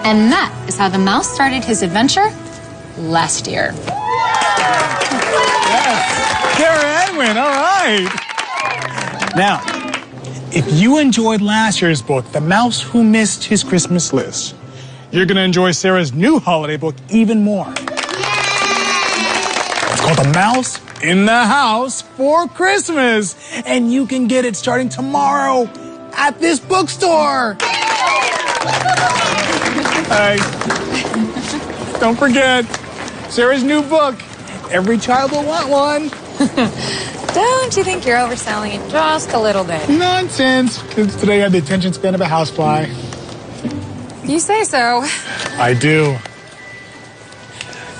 And that is how the mouse started his adventure last year. Yes. Sarah Edwin, all right. Now, if you enjoyed last year's book, The Mouse Who Missed His Christmas List, you're going to enjoy Sarah's new holiday book even more. It's called The Mouse in the House for Christmas, and you can get it starting tomorrow at this bookstore. Don't forget, Sarah's new book, Every Child Will Want One. Don't you think you're overselling it just a little bit? Nonsense. Kids today have the attention span of a housefly. You say so. I do.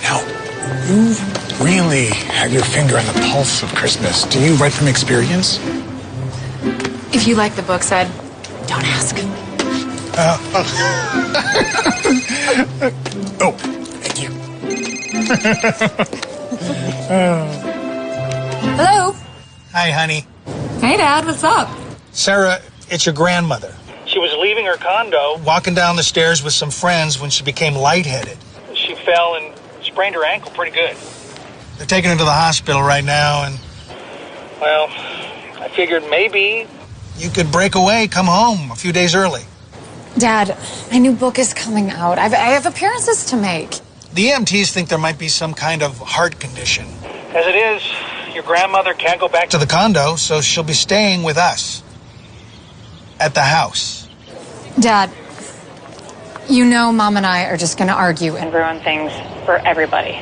Now, you really have your finger on the pulse of Christmas. Do you write from experience? If you like the book, said, don't ask. Oh, thank you. Hello. Hi, honey. Hey, Dad, what's up? Sarah, it's your grandmother. She was leaving her condo, walking down the stairs with some friends when she became lightheaded. She fell and sprained her ankle pretty good. They're taking her to the hospital right now, and, well, I figured maybe you could break away, come home a few days early. Dad, my new book is coming out. I have appearances to make. The EMTs think there might be some kind of heart condition. As it is, your grandmother can't go back to the condo, so she'll be staying with us at the house. Dad, you know Mom and I are just going to argue and ruin things for everybody.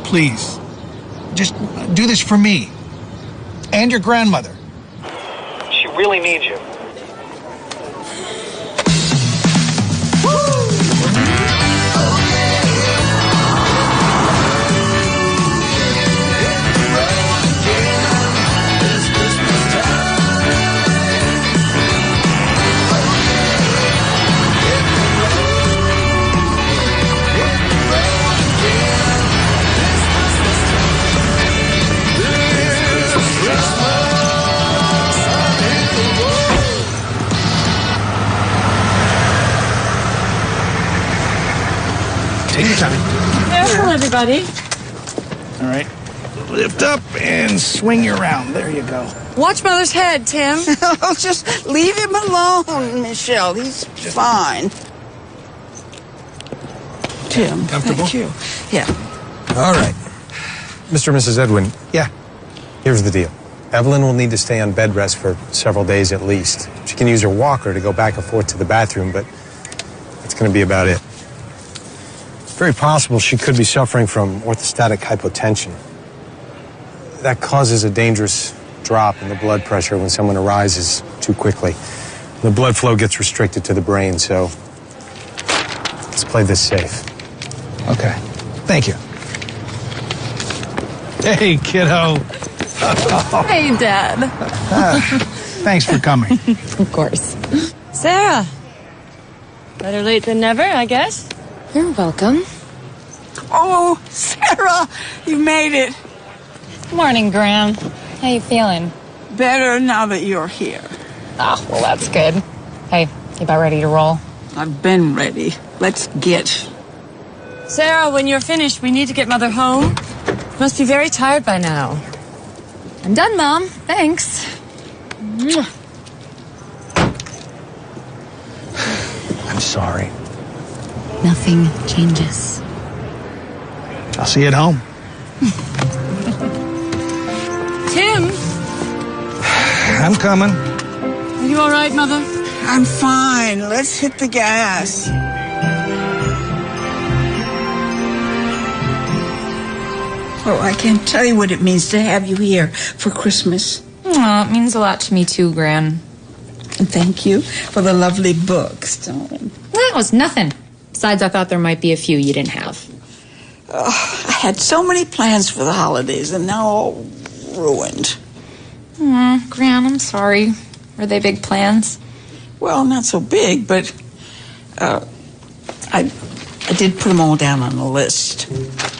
Please, just do this for me and your grandmother. She really needs you. Take your time. Careful, everybody. All right. Lift up and swing you around. There you go. Watch Mother's head, Tim. Oh, just leave him alone, Michelle. He's fine. Tim, Comfortable? thank you. Yeah. All right. Mr. and Mrs. Edwin. Yeah. Here's the deal. Evelyn will need to stay on bed rest for several days at least. She can use her walker to go back and forth to the bathroom, but that's going to be about it. It's very possible she could be suffering from orthostatic hypotension. That causes a dangerous drop in the blood pressure when someone arises too quickly. The blood flow gets restricted to the brain, so let's play this safe. Okay. Thank you. Hey, kiddo. Hey, Dad. Thanks for coming. Of course. Sarah. Better late than never, I guess. You're welcome. Oh, Sarah, you made it. Morning, Gran. How you feeling? Better now that you're here. Oh, well, that's good. Hey, you about ready to roll? I've been ready. Let's get. Sarah, when you're finished, we need to get Mother home. Must be very tired by now. I'm done, Mom. Thanks. I'm sorry. Nothing changes. I'll see you at home. Tim, I'm coming. are you all right, Mother? I'm fine. Let's hit the gas. Oh, I can't tell you what it means to have you here for Christmas. Oh, it means a lot to me too, Gran. And thank you for the lovely books, darling. That was nothing. Besides, I thought there might be a few you didn't have. Oh, I had so many plans for the holidays, and now all ruined. Gran, I'm sorry. Were they big plans? Well, not so big, but I did put them all down on a list.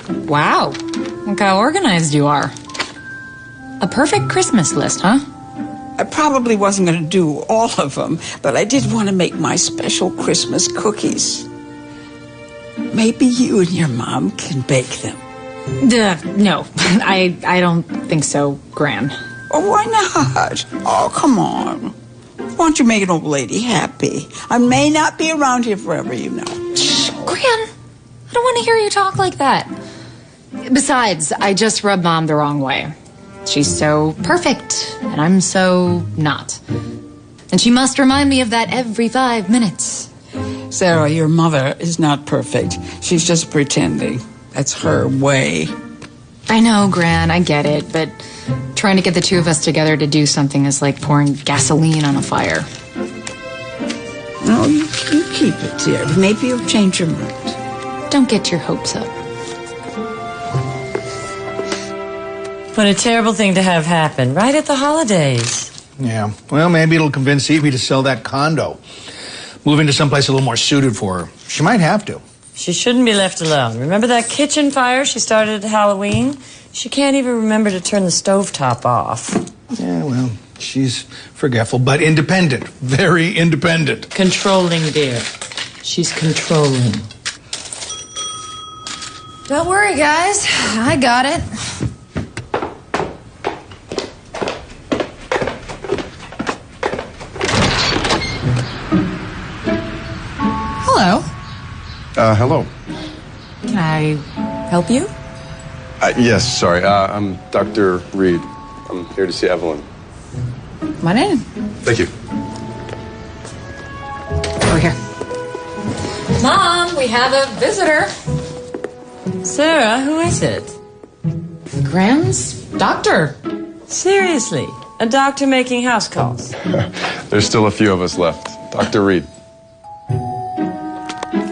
Wow. Look how organized you are. A perfect Christmas list, huh? I probably wasn't going to do all of them, but I did want to make my special Christmas cookies. Maybe you and your mom can bake them. No, I don't think so, Gran. Oh, why not? Oh, come on. Why don't you make an old lady happy? I may not be around here forever, you know. Shh, Gran. I don't want to hear you talk like that. Besides, I just rubbed Mom the wrong way. She's so perfect, and I'm so not. And she must remind me of that every 5 minutes. Sarah, your mother is not perfect. She's just pretending. That's her way. I know, Gran, I get it, but trying to get the two of us together to do something is like pouring gasoline on a fire. No, you keep it, dear. Maybe you'll change your mind. Don't get your hopes up. What a terrible thing to have happen right at the holidays. Yeah. Well, maybe it'll convince Evie to sell that condo. Move into someplace a little more suited for her. She might have to. She shouldn't be left alone. Remember that kitchen fire she started at Halloween? She can't even remember to turn the stovetop off. Yeah, well, she's forgetful, but independent. Very independent. Controlling, dear. She's controlling. Don't worry, guys. I got it. Hello. Hello. Can I help you? Yes, sorry. I'm Dr. Reed. I'm here to see Evelyn. Come on in. Thank you. Over here. Mom, we have a visitor. Sarah, who is it? Gran's doctor. Seriously, a doctor making house calls. There's still a few of us left. Dr. Reed.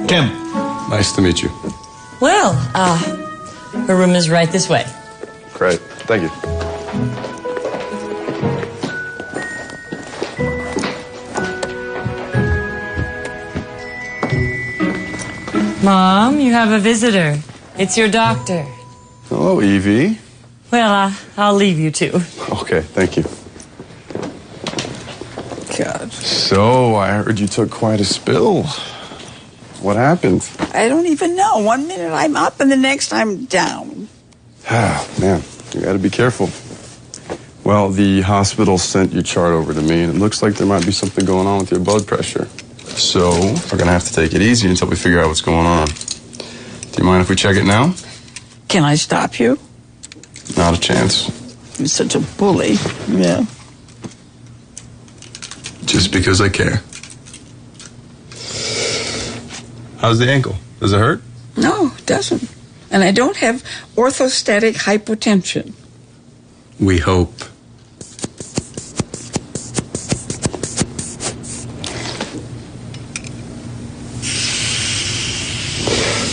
Tim. Nice to meet you. Well, her room is right this way. Great. Thank you. Mom, you have a visitor. It's your doctor. Hello, Evie. Well, I'll leave you two. Okay, thank you. God. So, I heard you took quite a spill. What happened? I don't even know. 1 minute I'm up and the next I'm down. Ah, man, you gotta be careful. Well, the hospital sent your chart over to me, and it looks like there might be something going on with your blood pressure. So, we're gonna have to take it easy until we figure out what's going on. Do you mind if we check it now? Can I stop you? Not a chance. You're such a bully. Yeah. Just because I care. How's the ankle? Does it hurt? No, it doesn't. And I don't have orthostatic hypotension. We hope.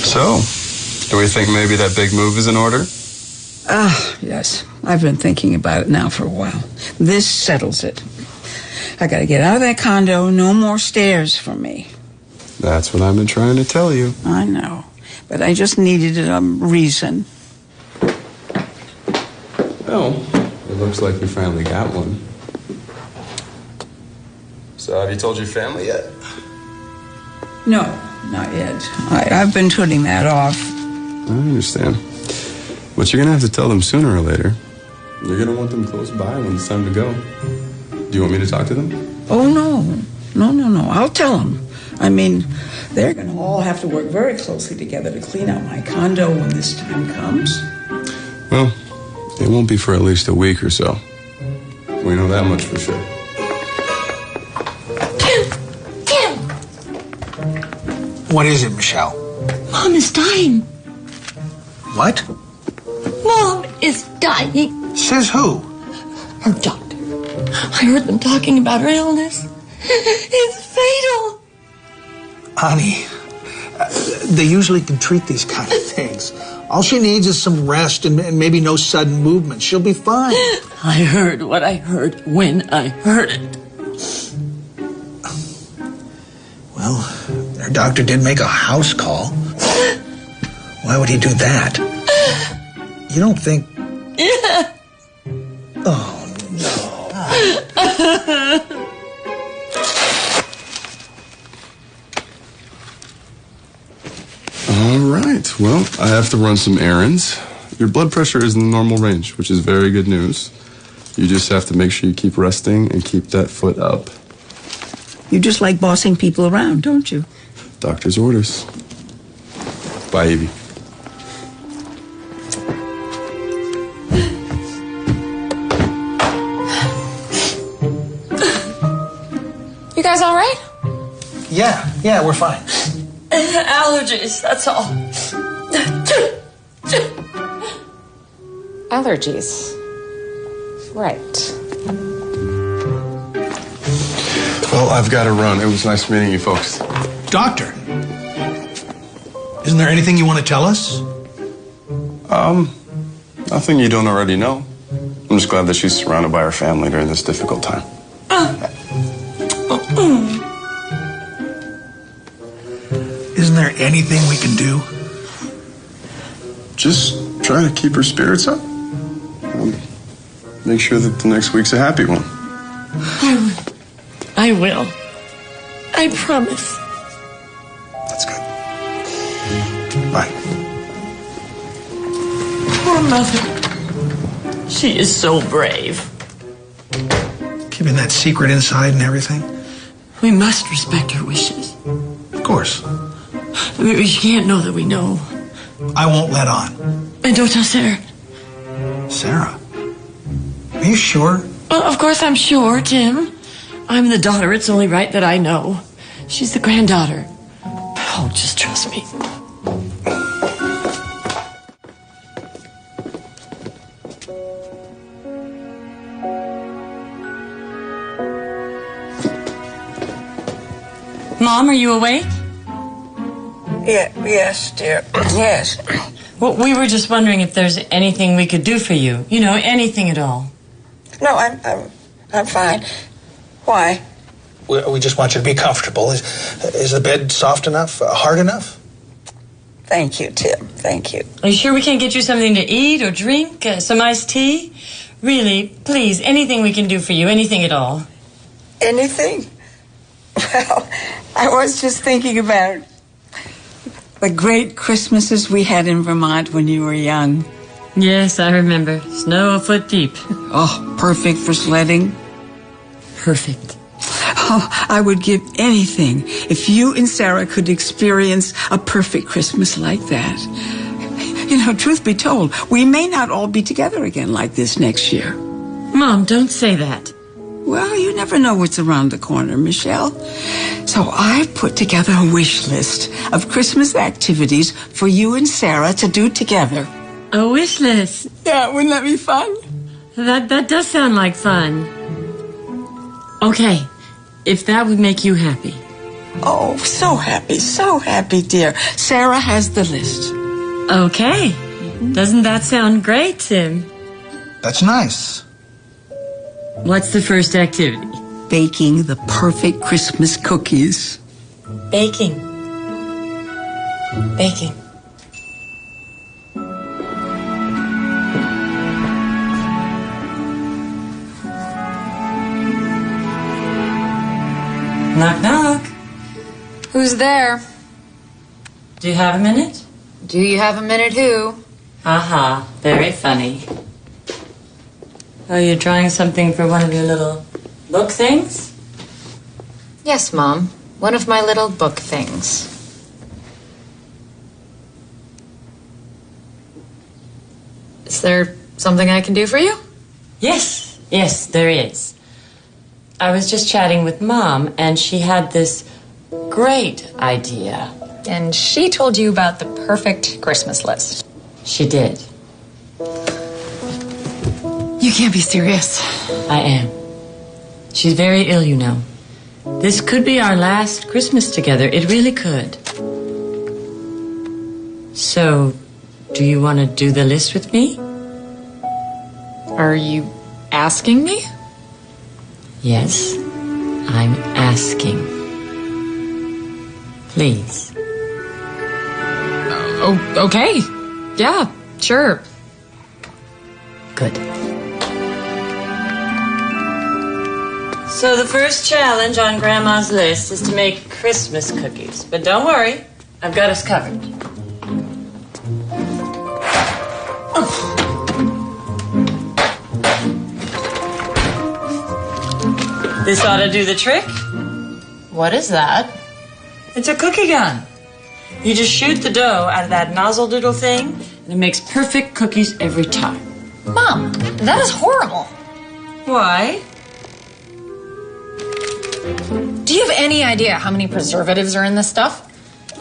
So, do we think maybe that big move is in order? Yes. I've been thinking about it now for a while. This settles it. I gotta get out of that condo. No more stairs for me. That's what I've been trying to tell you. I know. But I just needed a reason. Well, it looks like we finally got one. So, have you told your family yet? No, not yet. I've been putting that off. I understand. But you're gonna have to tell them sooner or later. You're gonna want them close by when it's time to go. Do you want me to talk to them? Oh, no. No. I'll tell them. I mean, they're going to all have to work very closely together to clean out my condo when this time comes. Well, it won't be for at least a week or so. We know that much for sure. Tim! What is it, Michelle? Mom is dying. What? Mom is dying. Says who? Her doctor. I heard them talking about her illness. It's fatal. Honey, they usually can treat these kind of things. All she needs is some rest and maybe no sudden movement. She'll be fine. I heard what I heard when I heard it. Well, her doctor did make a house call. Why would he do that? You don't think... Yeah. Oh, no. All right. Well, I have to run some errands. Your blood pressure is in the normal range, which is very good news. You just have to make sure you keep resting and keep that foot up. You just like bossing people around, don't you? Doctor's orders. Bye, Evie. You guys all right? Yeah, we're fine. Allergies, that's all. Allergies. Right. Well, I've got to run. It was nice meeting you folks. Doctor, isn't there anything you want to tell us? Nothing you don't already know. I'm just glad that she's surrounded by her family during this difficult time. Isn't there anything we can do? Just try to keep her spirits up. Make sure that the next week's a happy one. I will. I promise. That's good. Bye. Poor mother. She is so brave. Keeping that secret inside and everything? We must respect her wishes. Of course. She can't know that we know. I won't let on. And don't tell Sarah. Sarah? Are you sure? Well, of course I'm sure, Tim. I'm the daughter. It's only right that I know. She's the granddaughter. Oh, just trust me. Mom, are you awake? Yes, dear. Yes. Well, we were just wondering if there's anything we could do for you. You know, anything at all. No, I'm fine. Why? We just want you to be comfortable. Is the bed soft enough? Hard enough? Thank you, Tim. Thank you. Are you sure we can't get you something to eat or drink? Some iced tea? Really, please, anything we can do for you, anything at all. Anything? Well, I was just thinking about the great Christmases we had in Vermont when you were young. Yes, I remember. Snow a foot deep. Oh, perfect for sledding. Perfect. Oh, I would give anything if you and Sarah could experience a perfect Christmas like that. You know, truth be told, we may not all be together again like this next year. Mom, don't say that. Well, you never know what's around the corner, Michelle. So I've put together a wish list of Christmas activities for you and Sarah to do together. A wish list. Yeah, wouldn't that be fun? That does sound like fun. Okay, if that would make you happy. Oh, so happy, dear. Sarah has the list. Okay. Doesn't that sound great, Tim? That's nice. What's the first activity? Baking the perfect Christmas cookies. Baking. Knock, knock. Who's there? Do you have a minute? Do you have a minute who? Aha, very funny. Oh, you're drawing something for one of your little book things? Yes, Mom. One of my little book things. Is there something I can do for you? Yes, there is. I was just chatting with Mom, and she had this great idea. And she told you about the perfect Christmas list. She did. You can't be serious. I am. She's very ill, you know. This could be our last Christmas together. It really could. So, do you want to do the list with me? Are you asking me? Yes, I'm asking. Please. Oh, okay. Yeah, sure. Good. So the first challenge on Grandma's list is to make Christmas cookies. But don't worry, I've got us covered. This ought to do the trick. What is that? It's a cookie gun. You just shoot the dough out of that nozzle doodle thing, and it makes perfect cookies every time. Mom, that is horrible. Why? Do you have any idea how many preservatives are in this stuff?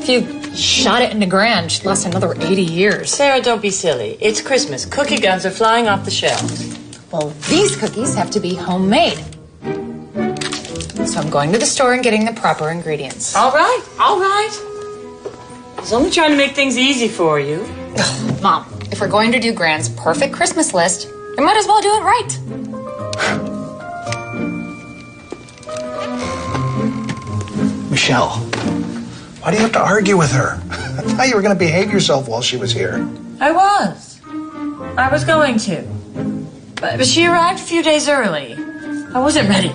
If you shot it into Gran, she'd last another 80 years. Sarah, don't be silly. It's Christmas. Cookie guns are flying off the shelves. Well, these cookies have to be homemade. So I'm going to the store and getting the proper ingredients. All right. I was only trying to make things easy for you. Ugh, Mom, if we're going to do Gran's perfect Christmas list, we might as well do it right. Michelle, why do you have to argue with her? I thought you were going to behave yourself while she was here. I was going to. But she arrived a few days early. I wasn't ready.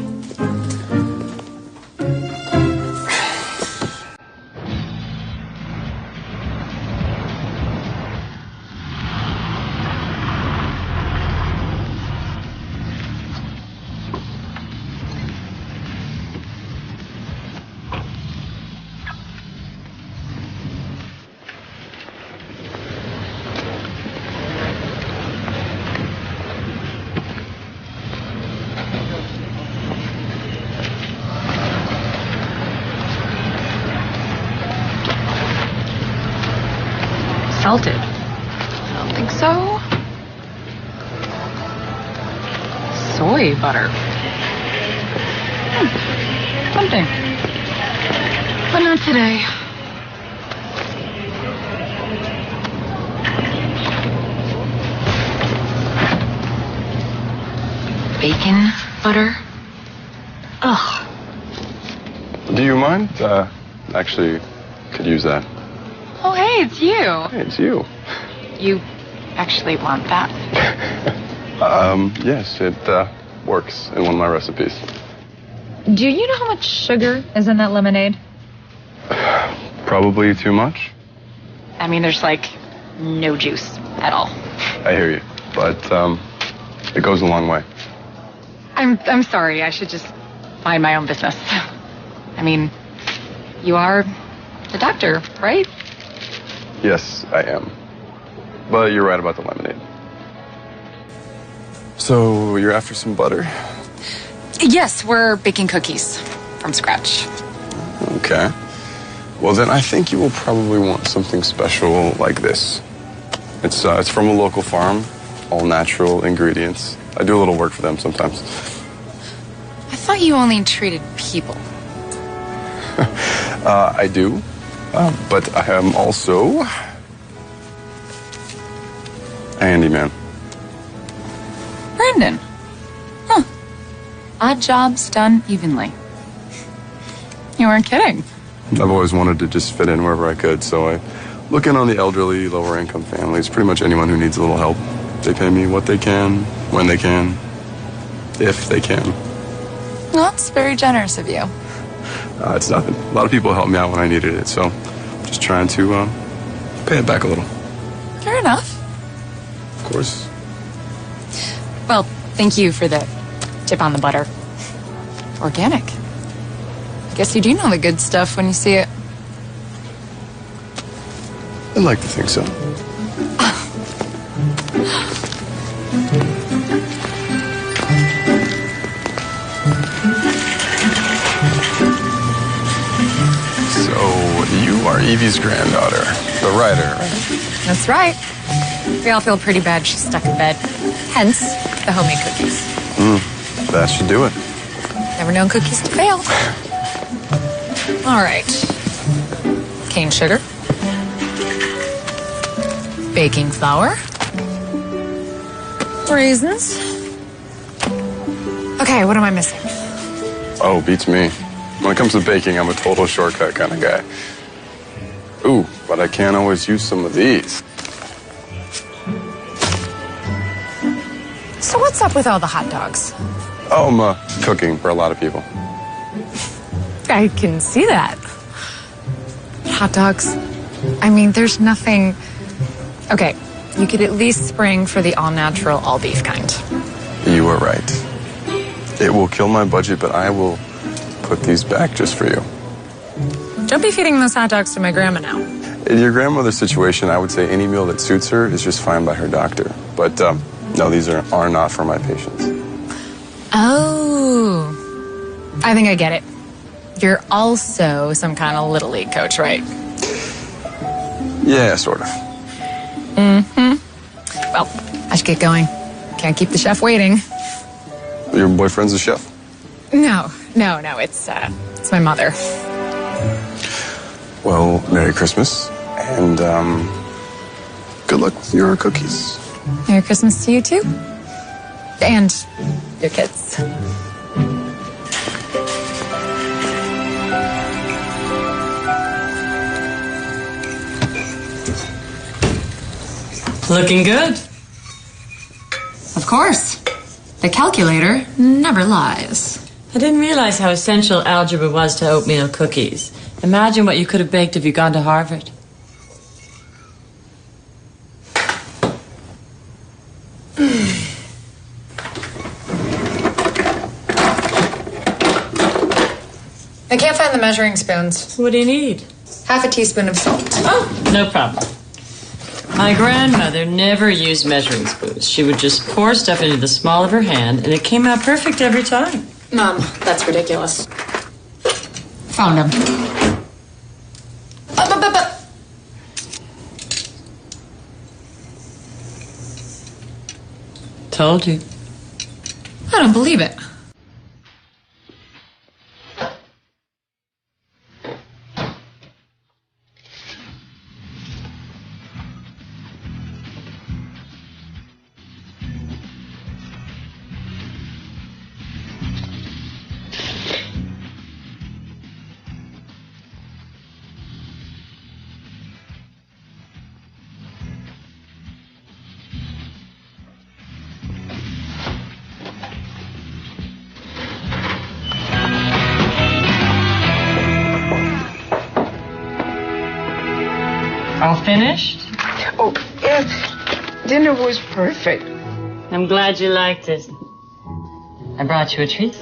Salted? I don't think so. Soy butter. Something. But not today. Bacon butter? Ugh. Do you mind? Actually, could use that. Oh, hey, it's you. Hey, it's you. You actually want that? Yes, it works in one of my recipes. Do you know how much sugar is in that lemonade? Probably too much. I mean, there's like no juice at all. I hear you, but it goes a long way. I'm sorry. I should just mind my own business. I mean, you are the doctor, right? Yes, I am. But you're right about the lemonade. So you're after some butter? Yes, we're baking cookies from scratch. Okay. Well, then I think you will probably want something special like this. It's from a local farm, all natural ingredients. I do a little work for them sometimes. I thought you only treated people. I do. But I am also a handyman. Brandon. Huh. Odd jobs done evenly. You weren't kidding. I've always wanted to just fit in wherever I could, so I look in on the elderly, lower income families, pretty much anyone who needs a little help. They pay me what they can, when they can, if they can. Well, that's very generous of you. It's nothing. A lot of people helped me out when I needed it, so just trying to pay it back a little. Fair enough. Of course. Well, thank you for the tip on the butter. Organic. Guess you do know the good stuff when you see it. I'd like to think so. So, you are Evie's granddaughter, the writer, right? That's right. We all feel pretty bad she's stuck in bed. Hence, the homemade cookies. That should do it. Never known cookies to fail. All right. Cane sugar. Baking flour. Raisins. Okay, what am I missing? Oh, beats me. When it comes to baking, I'm a total shortcut kind of guy. Ooh, but I can't always use some of these. So what's up with all the hot dogs? Oh, I'm cooking for a lot of people. I can see that. Hot dogs. I mean, there's nothing... Okay, you could at least spring for the all-natural, all-beef kind. You were right. It will kill my budget, but I will put these back just for you. Don't be feeding those hot dogs to my grandma now. In your grandmother's situation, I would say any meal that suits her is just fine by her doctor. But no, these are not for my patients. Oh, I think I get it. You're also some kind of Little League coach, right? Yeah, sort of. Well, I should get going. Can't keep the chef waiting. Your boyfriend's a chef? No, it's my mother. Well, Merry Christmas, and good luck with your cookies. Merry Christmas to you, too. And your kids. Looking good. Of course. The calculator never lies. I didn't realize how essential algebra was to oatmeal cookies. Imagine what you could have baked if you'd gone to Harvard. I can't find the measuring spoons. What do you need? Half a teaspoon of salt. Oh, no problem. My grandmother never used measuring spoons. She would just pour stuff into the small of her hand, and it came out perfect every time. Mom, that's ridiculous. Found him. Told you. I don't believe it. All finished? Oh, yes. Dinner was perfect. I'm glad you liked it. I brought you a treat.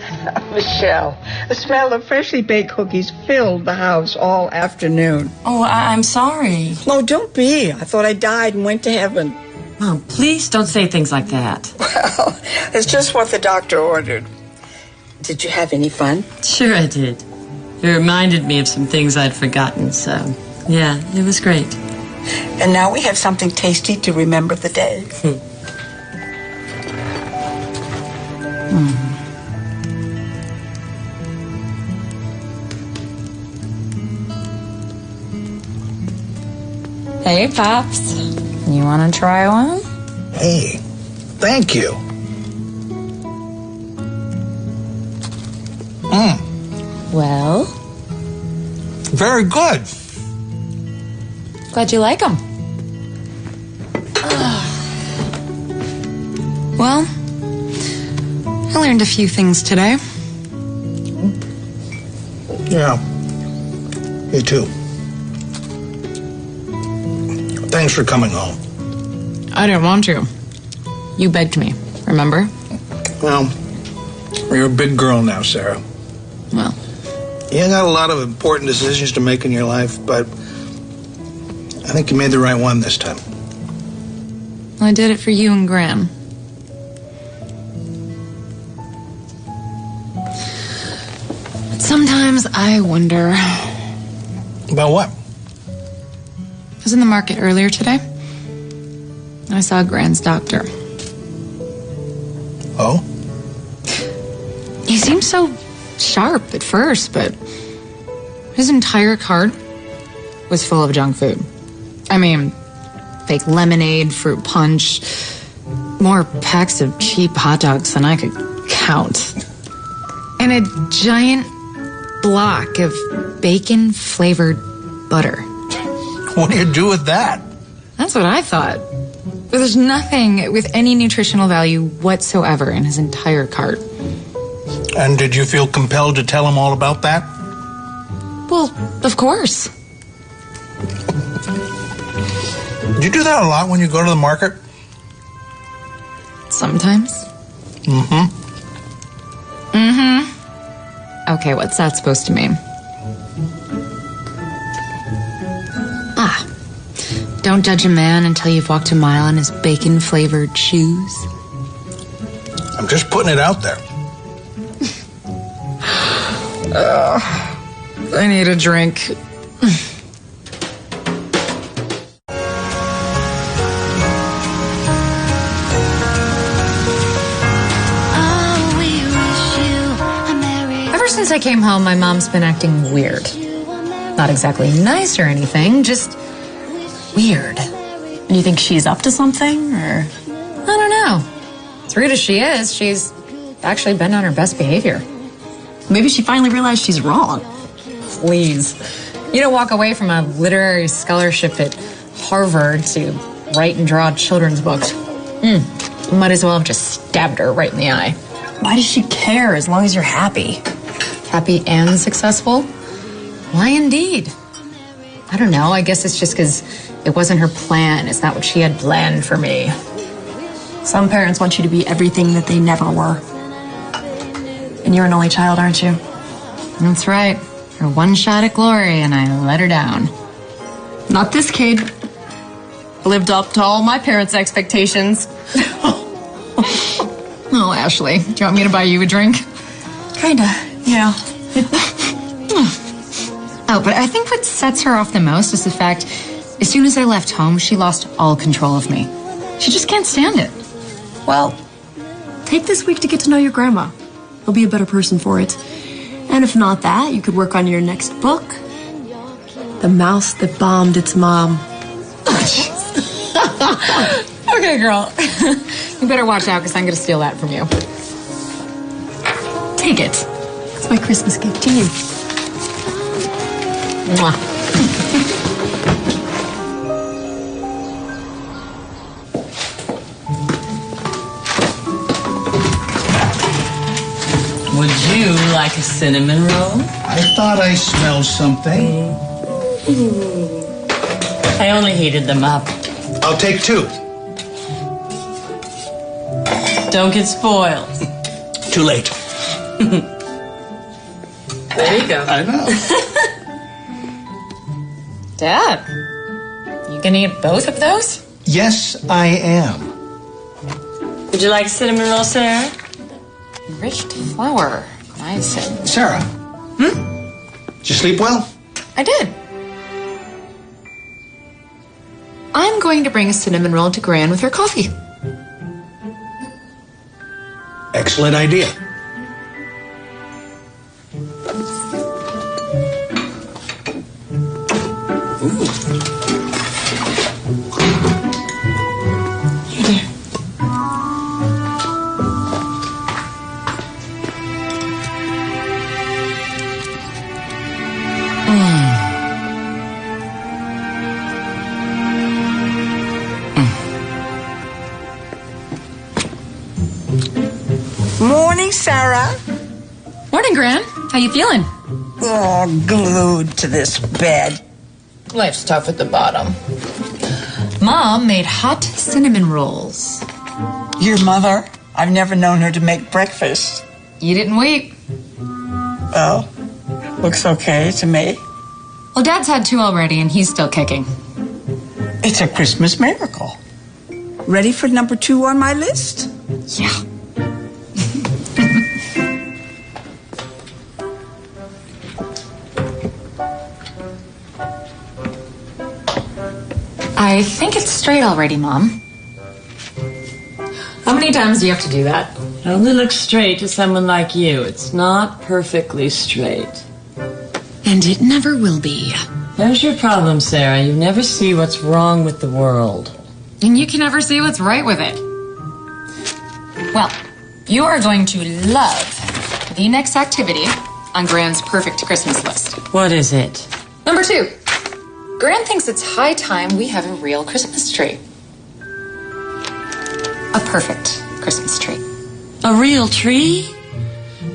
Michelle, the smell of freshly baked cookies filled the house all afternoon. Oh, I'm sorry. No, don't be. I thought I died and went to heaven. Mom, please don't say things like that. Well, it's just what the doctor ordered. Did you have any fun? Sure I did. It reminded me of some things I'd forgotten, so yeah, it was great. And now we have something tasty to remember the day. Hey, Pops. You want to try one? Hey, thank you. Well, Very good. glad you like them. Well, I learned a few things today. Yeah, me too. Thanks for coming home. I didn't want to. You begged me, remember? Well, you're a big girl now, Sarah. Well, You got a lot of important decisions to make in your life, but I think you made the right one this time. I did it for you and Gran. But sometimes I wonder. About what? I was in the market earlier today. I saw Gran's doctor. Oh? He seemed so sharp at first, but his entire cart was full of junk food. I mean, fake lemonade, fruit punch, more packs of cheap hot dogs than I could count. And a giant block of bacon-flavored butter. What do you do with that? That's what I thought. But there's nothing with any nutritional value whatsoever in his entire cart. And did you feel compelled to tell him all about that? Well, of course. Do you do that a lot when you go to the market? Sometimes. Mm-hmm. Mm-hmm. Okay, what's that supposed to mean? Don't judge a man until you've walked a mile in his bacon-flavored shoes. I'm just putting it out there. I need a drink. Ever since I came home, my mom's been acting weird. Not exactly nice or anything, just weird. And you think she's up to something, or? I don't know. As rude as she is, she's actually been on her best behavior. Maybe she finally realized she's wrong. Please. You don't walk away from a literary scholarship at Harvard to write and draw children's books. Might as well have just stabbed her right in the eye. Why does she care as long as you're happy? Happy and successful? Why indeed? I don't know. I guess it's just because it wasn't her plan. It's not what she had planned for me. Some parents want you to be everything that they never were. And you're an only child, aren't you? That's right. Her one shot at glory, and I let her down. Not this kid. Lived up to all my parents' expectations. Oh, Ashley, do you want me to buy you a drink? Kinda, yeah. Oh, but I think what sets her off the most is the fact, as soon as I left home, she lost all control of me. She just can't stand it. Well, take this week to get to know your grandma. You'll be a better person for it. And if not that, you could work on your next book. The Mouse That Bombed Its Mom. Okay, girl. You better watch out, because I'm going to steal that from you. Take it. It's my Christmas gift to you. Mwah. Would you like a cinnamon roll? I thought I smelled something. I only heated them up. I'll take 2. Don't get spoiled. Too late. There you go. I know. Dad, you gonna eat both of those? Yes, I am. Would you like a cinnamon roll, Sarah? Enriched flour. Niacin. Sarah. Did you sleep well? I did. I'm going to bring a cinnamon roll to Gran with her coffee. Excellent idea. Morning, Sarah. Morning, Gran. How you feeling? Oh, glued to this bed. Life's tough at the bottom. Mom made hot cinnamon rolls. Your mother? I've never known her to make breakfast. You didn't wait. Well, looks okay to me. Well, Dad's had 2 already, and he's still kicking. It's a Christmas miracle. Ready for number 2 on my list? Yeah. I think it's straight already, Mom. How many times do you have to do that? It only looks straight to someone like you. It's not perfectly straight. And it never will be. There's your problem, Sarah. You never see what's wrong with the world. And you can never see what's right with it. Well, you are going to love the next activity on Gran's perfect Christmas list. What is it? Number 2. Gran thinks it's high time we have a real Christmas tree. A perfect Christmas tree. A real tree?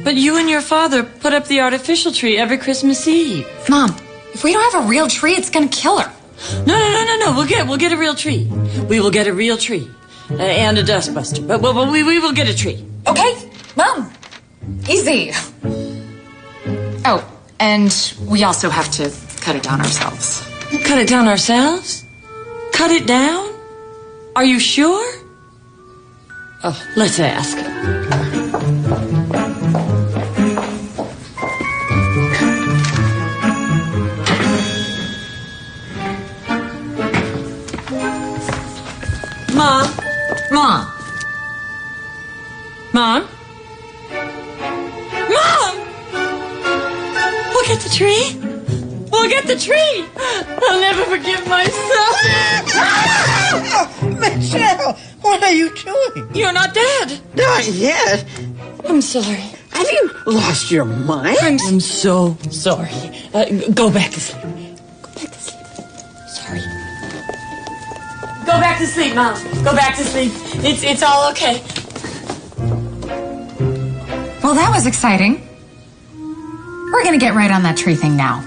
But you and your father put up the artificial tree every Christmas Eve. Mom, if we don't have a real tree, it's gonna kill her. No. We'll get a real tree. We will get a real tree. And a dustbuster. But we will get a tree. Okay, Mom. Easy. Oh, and we also have to cut it down ourselves. Cut it down ourselves? Cut it down? Are you sure? Oh, let's ask. Mom? Mom? Mom? Mom! Look at the tree. Look at the tree. I'll never forgive myself. Michelle, what are you doing? You're not dead. Not yet. I'm sorry. Have you lost your mind? I'm so sorry. Go back to sleep. Go back to sleep. Sorry. Go back to sleep, Mom. Go back to sleep. It's all okay. Well, that was exciting. We're gonna get right on that tree thing now.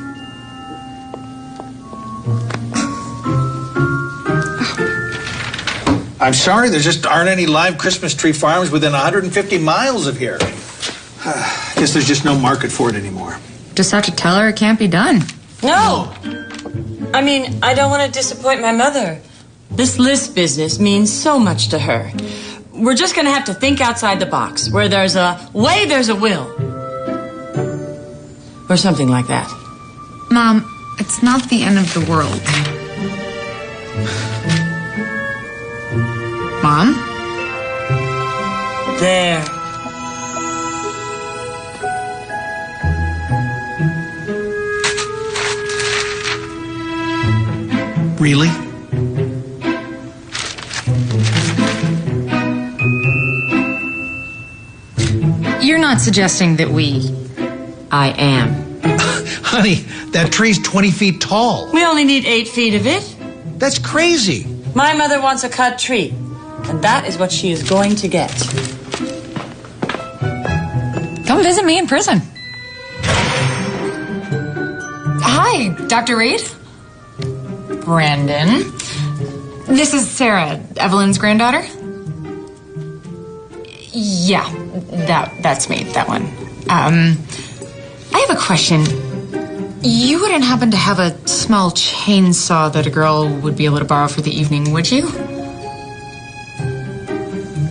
I'm sorry, there just aren't any live Christmas tree farms within 150 miles of here. I guess there's just no market for it anymore. Just have to tell her it can't be done. No. I mean, I don't want to disappoint my mother. This list business means so much to her. We're just going to have to think outside the box. Where there's a way, there's a will. Or something like that. Mom, it's not the end of the world. Mom? There. Really? You're not suggesting that we... I am. Honey, that tree's 20 feet tall. We only need 8 feet of it. That's crazy. My mother wants a cut tree. And that is what she is going to get. Come visit me in prison. Hi, Dr. Reed. Brandon. This is Sarah, Evelyn's granddaughter. Yeah, that's me, that one. I have a question. You wouldn't happen to have a small chainsaw that a girl would be able to borrow for the evening, would you?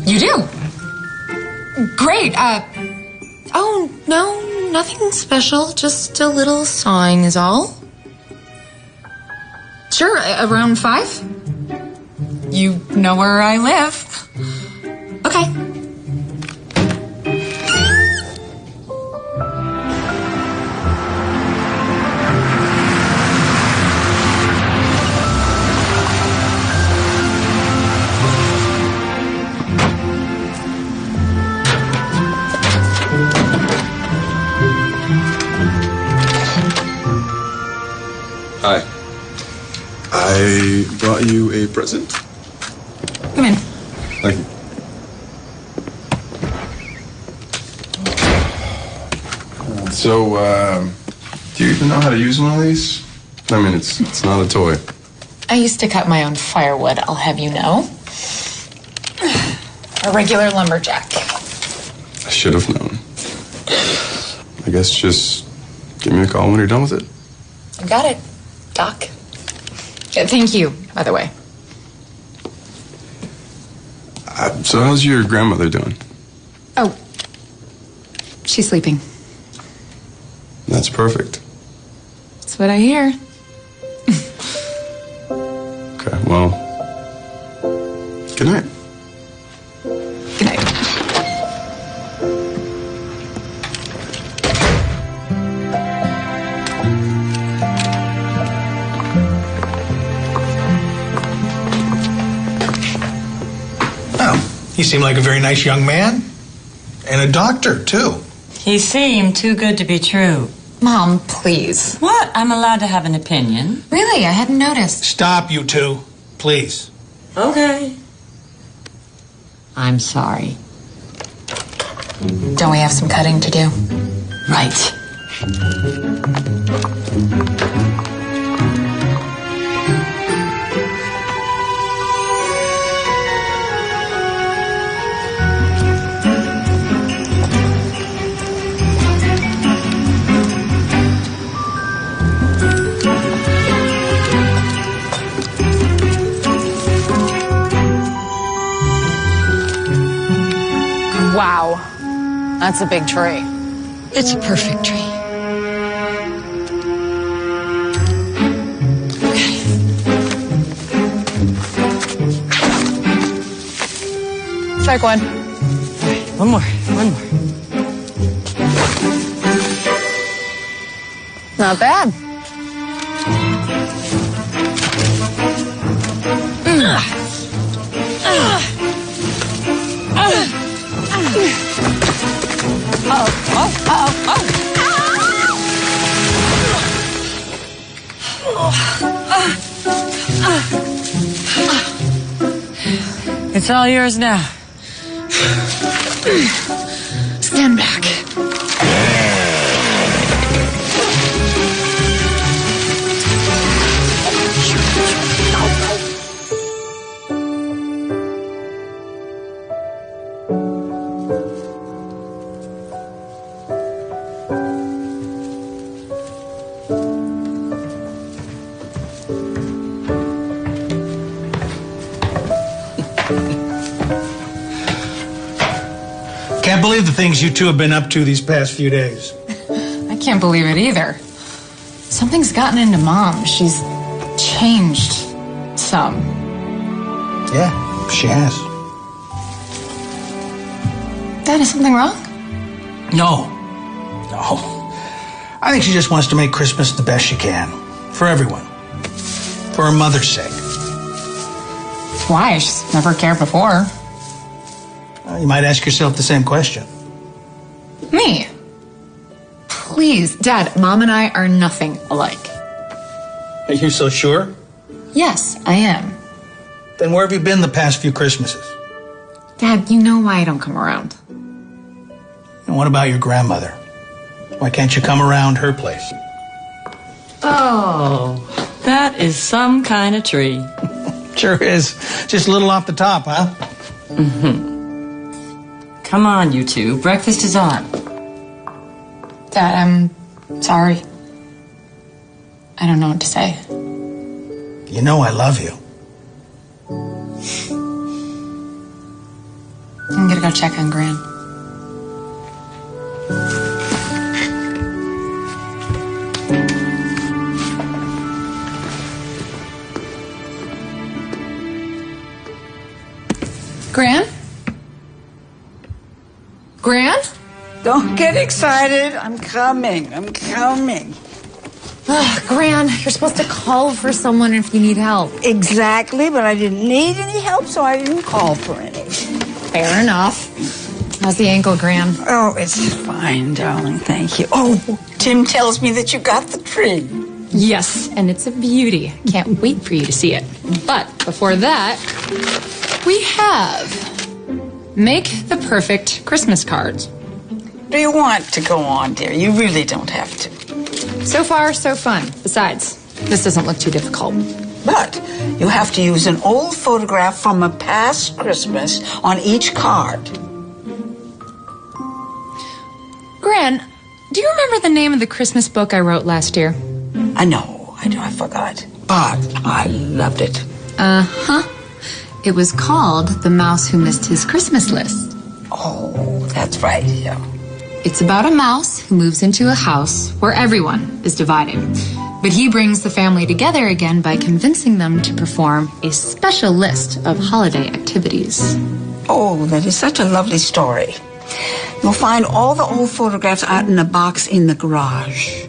You do? Great. Oh, no, nothing special. Just a little sawing is all. Sure, around 5. You know where I live. Okay. Hi. I brought you a present. Come in. Thank you. So, do you even know how to use one of these? I mean, it's not a toy. I used to cut my own firewood, I'll have you know. A regular lumberjack. I should have known. I guess just give me a call when you're done with it. You got it, Doc. Thank you, by the way. So how's your grandmother doing? Oh, she's sleeping. That's perfect. That's what I hear. Okay, well, good night. Good night. Oh, he seemed like a very nice young man. And a doctor, too. He seemed too good to be true. Mom, please. What? I'm allowed to have an opinion. Really? I hadn't noticed. Stop, you two. Please. Okay. I'm sorry. Don't we have some cutting to do? Right. That's a big tree. It's a perfect tree. Strike one. One more. Not bad. It's all yours now. Stand back. Can't believe the things you two have been up to these past few days. I can't believe it either. Something's gotten into Mom. She's changed some. Yeah, she has. Dad, is something wrong? No. I think she just wants to make Christmas the best she can. For everyone. For her mother's sake. Why? She's never cared before. You might ask yourself the same question. Me? Please, Dad, Mom and I are nothing alike. Are you so sure? Yes, I am. Then where have you been the past few Christmases? Dad, you know why I don't come around. And what about your grandmother? Why can't you come around her place? Oh, that is some kind of tree. Sure is. Just a little off the top, huh? Mm-hmm. Come on, you two. Breakfast is on. Dad, I'm sorry. I don't know what to say. You know I love you. I'm gonna go check on Gran. Gran? Gran? Don't get excited. I'm coming. Gran, you're supposed to call for someone if you need help. Exactly, but I didn't need any help, so I didn't call for any. Fair enough. How's the ankle, Gran? Oh, it's fine, darling. Thank you. Oh, Tim tells me that you got the tree. Yes, and it's a beauty. Can't wait for you to see it. But before that, we have make the perfect Christmas cards. Do you want to go on, dear? You really don't have to. So far, so fun. Besides, this doesn't look too difficult. But you have to use an old photograph from a past Christmas on each card. Gran, do you remember the name of the Christmas book I wrote last year? I know, I forgot. But I loved it. Uh-huh. It was called The Mouse Who Missed His Christmas List. Oh, that's right, yeah. It's about a mouse who moves into a house where everyone is divided. But he brings the family together again by convincing them to perform a special list of holiday activities. Oh, that is such a lovely story. You'll find all the old photographs out in a box in the garage.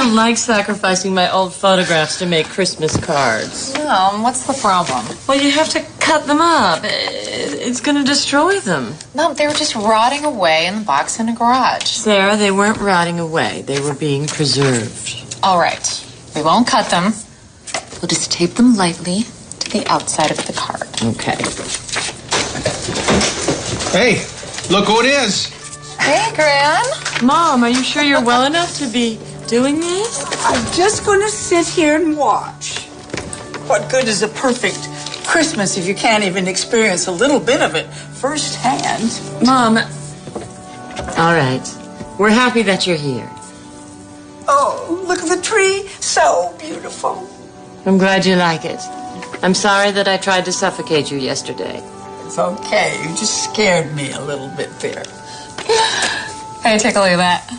don't like sacrificing my old photographs to make Christmas cards. Mom, what's the problem? Well, you have to cut them up. It's going to destroy them. Mom, they were just rotting away in the box in the garage. Sarah, they weren't rotting away. They were being preserved. All right. We won't cut them. We'll just tape them lightly to the outside of the card. Okay. Hey, look who it is. Hey, Gran. Mom, are you sure you're well enough to be doing this? I'm just going to sit here and watch. What good is a perfect Christmas if you can't even experience a little bit of it firsthand? Mom, all right. We're happy that you're here. Oh, look at the tree. So beautiful. I'm glad you like it. I'm sorry that I tried to suffocate you yesterday. It's okay. You just scared me a little bit there. Hey, take a look at that.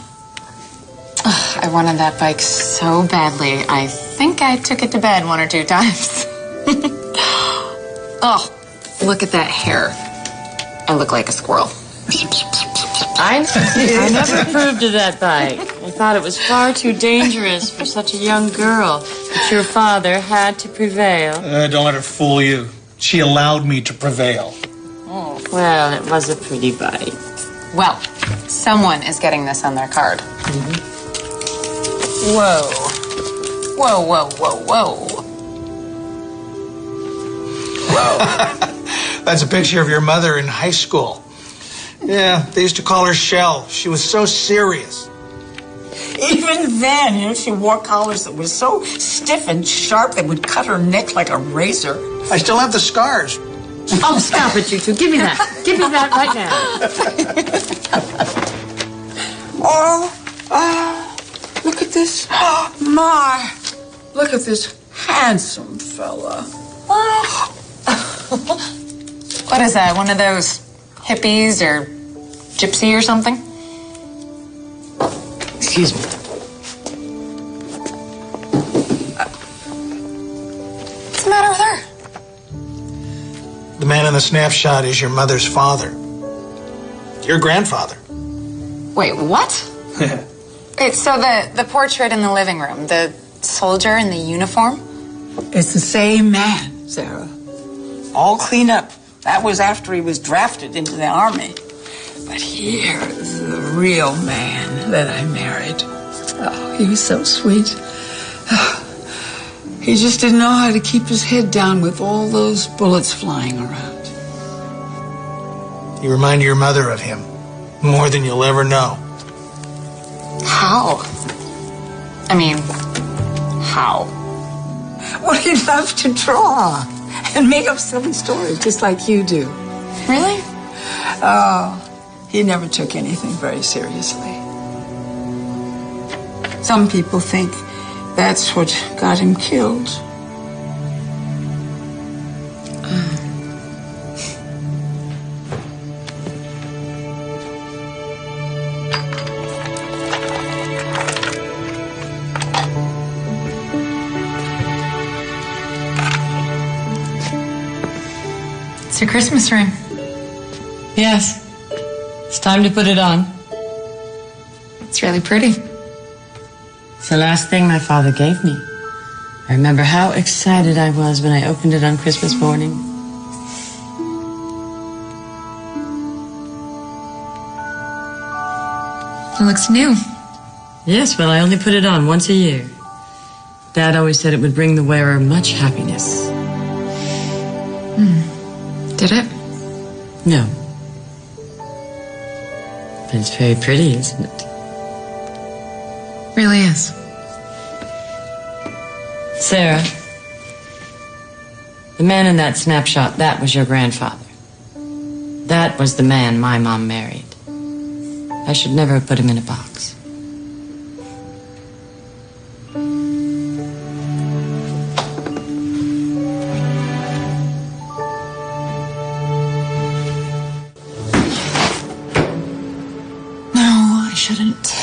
Ugh, I wanted that bike so badly. I think I took it to bed 1 or 2 times. Oh, look at that hair. I look like a squirrel. I never approved of that bike. I thought it was far too dangerous for such a young girl. But your father had to prevail. Don't let her fool you. She allowed me to prevail. Oh. Well, it was a pretty bike. Well, someone is getting this on their card. Mm-hmm. Whoa. Whoa, whoa, whoa, whoa. Whoa. That's a picture of your mother in high school. Yeah, they used to call her Shell. She was so serious. Even then, she wore collars that were so stiff and sharp they would cut her neck like a razor. I still have the scars. Oh, stop it, you two. Give me that. Give me that right now. Look at this. My, look at this handsome fella. What is that? One of those hippies or gypsy or something? Excuse me. What's the matter with her? The man in the snapshot is your mother's father. Your grandfather. Wait, what? Wait, so the portrait in the living room, the soldier in the uniform? It's the same man, Sarah. All clean up. That was after he was drafted into the army. But here is the real man that I married. Oh, he was so sweet. He just didn't know how to keep his head down with all those bullets flying around. You remind your mother of him more than you'll ever know. How? I mean, how? Well, he loved to draw and make up silly stories just like you do. Really? Oh, he never took anything very seriously. Some people think that's what got him killed. It's your Christmas ring. Yes. It's time to put it on. It's really pretty. It's the last thing my father gave me. I remember how excited I was when I opened it on Christmas morning. It looks new. Yes, well, I only put it on once a year. Dad always said it would bring the wearer much happiness. Did it? No. But it's very pretty, isn't it? Really is. Sarah, the man in that snapshot, that was your grandfather. That was the man my mom married. I should never have put him in a box. No, I shouldn't.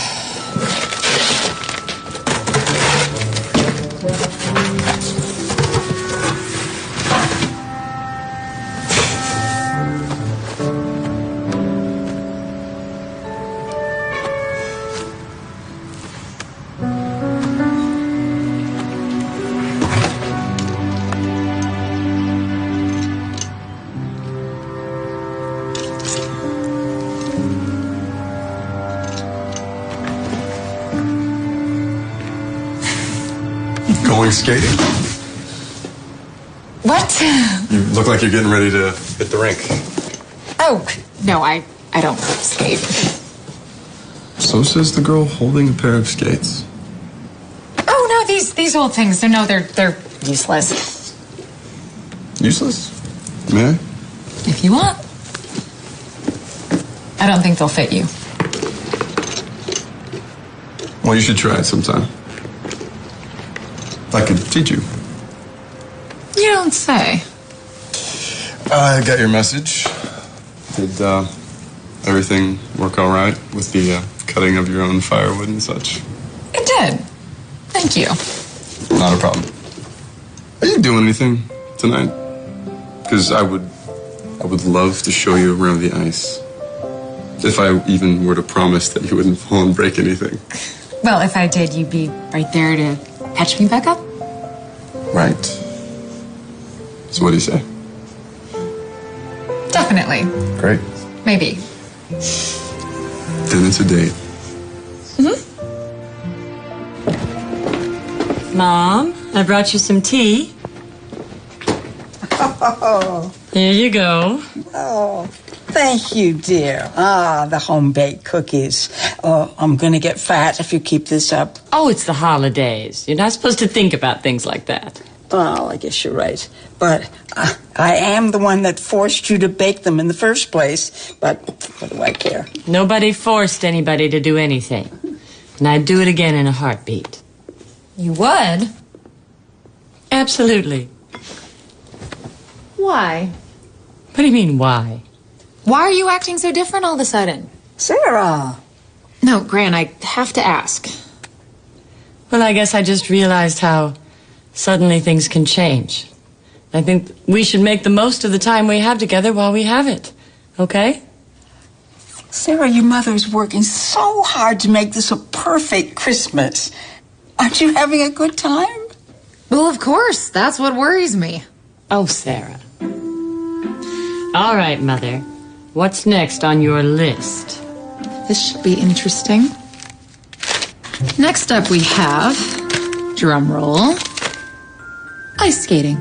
Going skating? What? You look like you're getting ready to hit the rink. Oh, no, I don't skate. So says the girl holding a pair of skates. Oh, no, these old things, they're useless. Useless? May I? If you want. I don't think they'll fit you. Well, you should try it sometime. I could teach you. You don't say. I got your message. Did everything work all right with the cutting of your own firewood and such? It did. Thank you. Not a problem. Are you doing anything tonight? Because I would love to show you around the ice. If I even were to promise that you wouldn't fall and break anything. Well, if I did, you'd be right there to patch me back up? Right. So what do you say? Definitely. Great. Maybe. Then it's a date. Mom, I brought you some tea. Oh, Here you go. oh, thank you, dear. Ah, the home-baked cookies. Oh, I'm going to get fat if you keep this up. Oh, it's the holidays. You're not supposed to think about things like that. Well, I guess you're right. But I am the one that forced you to bake them in the first place. But what do I care? Nobody forced anybody to do anything. And I'd do it again in a heartbeat. You would? Absolutely. Why? What do you mean, why? Why are you acting so different all of a sudden? Sarah! No, Gran, I have to ask. Well, I guess I just realized how suddenly things can change. I think we should make the most of the time we have together while we have it. Okay? Sarah, your mother's working so hard to make this a perfect Christmas. Aren't you having a good time? Well, of course. That's what worries me. Oh, Sarah. All right, Mother. What's next on your list? This should be interesting. Next up we have, drum roll, ice skating.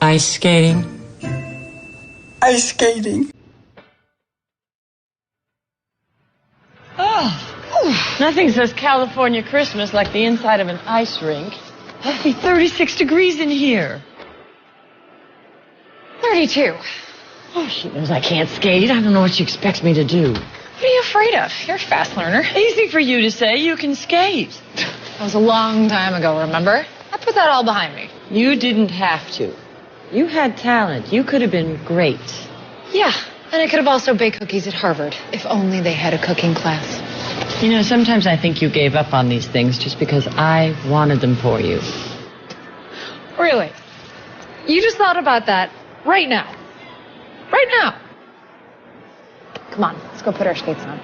Ice skating? Ice skating. Oh, nothing says California Christmas like the inside of an ice rink. Must be 36 degrees in here. 32. Oh, she knows I can't skate. I don't know what she expects me to do. What are you afraid of? You're a fast learner. Easy for you to say. You can skate. That was a long time ago, remember? I put that all behind me. You didn't have to. You had talent. You could have been great. Yeah, and I could have also baked cookies at Harvard, if only they had a cooking class. You know, sometimes I think you gave up on these things just because I wanted them for you. Really? You just thought about that right now? Right now? Come on, let's go put our skates on.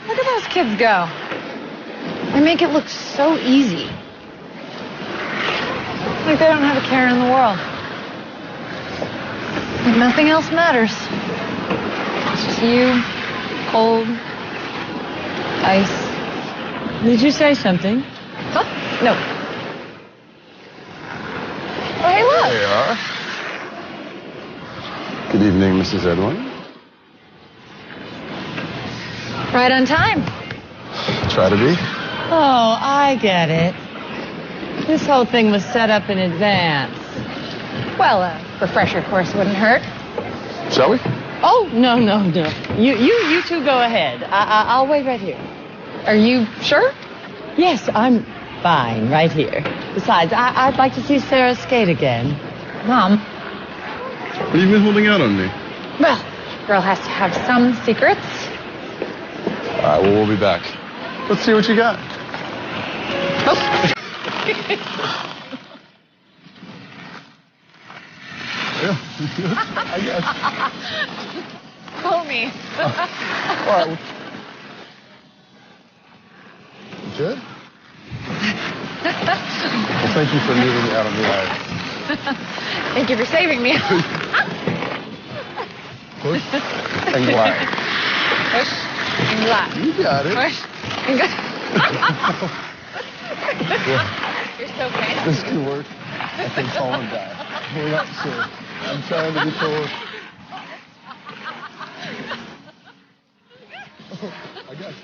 Look at those kids go. They make it look so easy. Like they don't have a care in the world. Like nothing else matters. It's just you, cold, ice. Did you say something? Huh? No. Oh, hey, look. There you are. Good evening, Mrs. Edwin. Right on time. Try to be. Oh, I get it. This whole thing was set up in advance. Well, a refresher course wouldn't hurt. Shall we? Oh, no. You two go ahead. I'll wait right here. Are you sure? Yes, I'm fine right here. Besides, I'd like to see Sarah skate again. Mom. What have you been holding out on me? Well, girl has to have some secrets. All right, well, we'll be back. Let's see what you got. Oh, me. All right. You good? Well, thank you for leaving me out on the ice. Thank you for saving me. Push and glide. Push and glide. You got it. Push and glide. You're so fancy. This could work. I think someone died. We're not sure. I'm trying to be cool. I got you.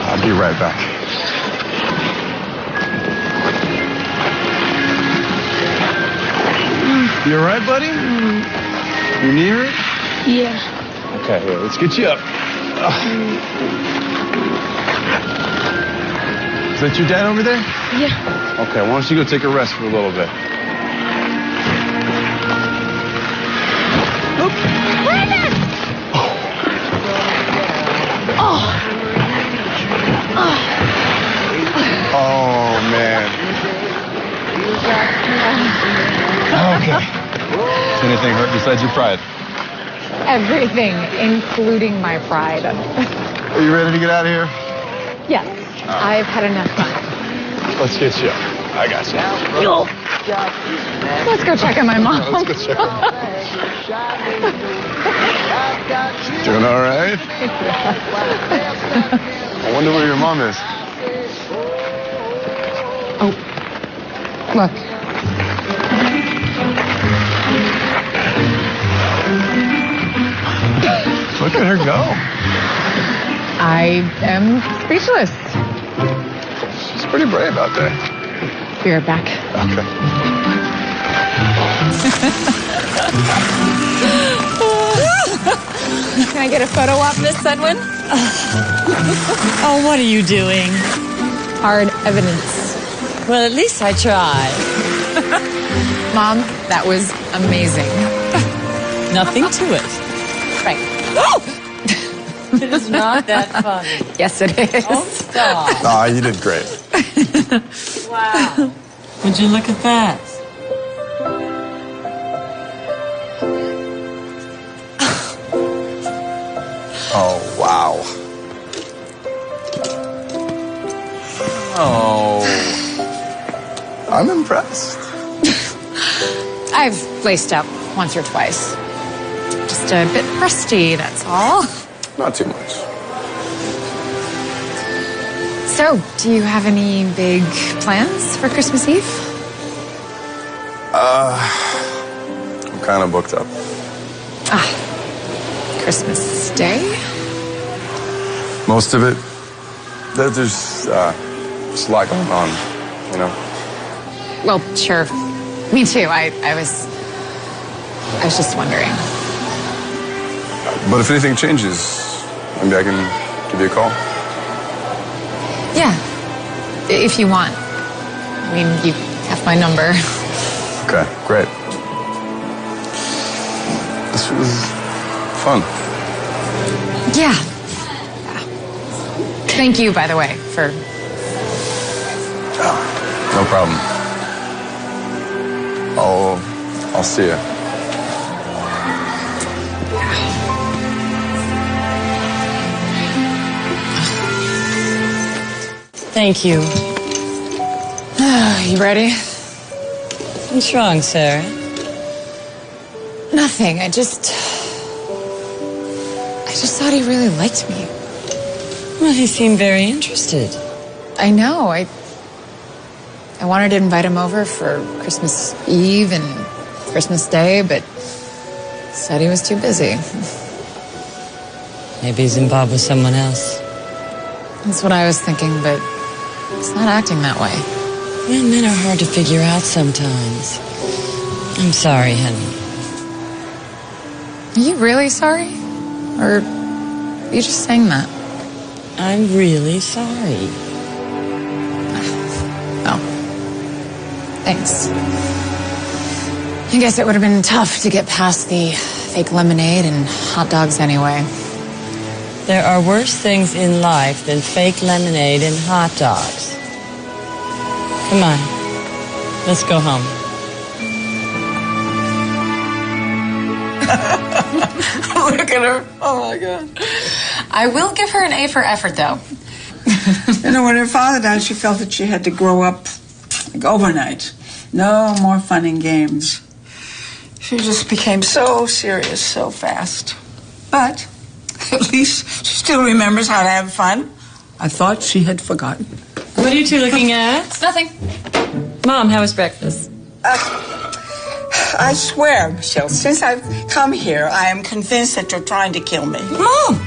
I'll be right back. You all right, buddy? You near it? Yeah. Okay, here, let's get you up. Is that your dad over there? Yeah. Okay, why don't you go take a rest for a little bit? Brandon! Oh, man. Okay. Is anything hurt besides your pride? Everything, including my pride. Are you ready to get out of here? Yes, I've had enough fun. Let's get you up. I got you. Let's go check on my mom. Let's go check on her. Doing all right? I wonder where your mom is. Oh, look. Look at her go. I am speechless. She's pretty brave out there. Be right back. Okay. Can I get a photo op, Miss Sedwin? Oh, what are you doing? Hard evidence. Well, at least I tried. Mom, that was amazing. Nothing to it. Right. It is not that funny. Yes, it is. Oh, stop. Aw, you did great. Wow. Would you look at that? Oh, wow. Oh. I'm impressed. I've laced up once or twice. Just a bit rusty, that's all. Not too much. So, do you have any big plans for Christmas Eve? I'm kind of booked up. Christmas Day? Most of it. There's just a lot going on, you know? Well, sure. Me too. I was just wondering. But if anything changes, maybe I can give you a call. Yeah, if you want. I mean, you have my number. Okay, great. This was fun. Yeah. Thank you, by the way, for... No problem. I'll see you. Thank you. You ready? What's wrong, Sarah? Nothing. I just thought he really liked me. Well, he seemed very interested. I know. I I wanted to invite him over for Christmas Eve and Christmas Day, but said he was too busy. Maybe he's involved with someone else. That's what I was thinking, but he's not acting that way. Well, men are hard to figure out sometimes. I'm sorry, honey. Are you really sorry? Or are you just saying that? I'm really sorry. Oh. Thanks. I guess it would have been tough to get past the fake lemonade and hot dogs anyway. There are worse things in life than fake lemonade and hot dogs. Come on. Let's go home. Look at her. Oh, my God. I will give her an A for effort, though. You know, when her father died, she felt that she had to grow up like overnight. No more fun and games. She just became so serious so fast. But at least she still remembers how to have fun. I thought she had forgotten. What are you two looking at? Nothing. Mom, how was breakfast? I swear, Michelle, since I've come here, I am convinced that you're trying to kill me. Mom,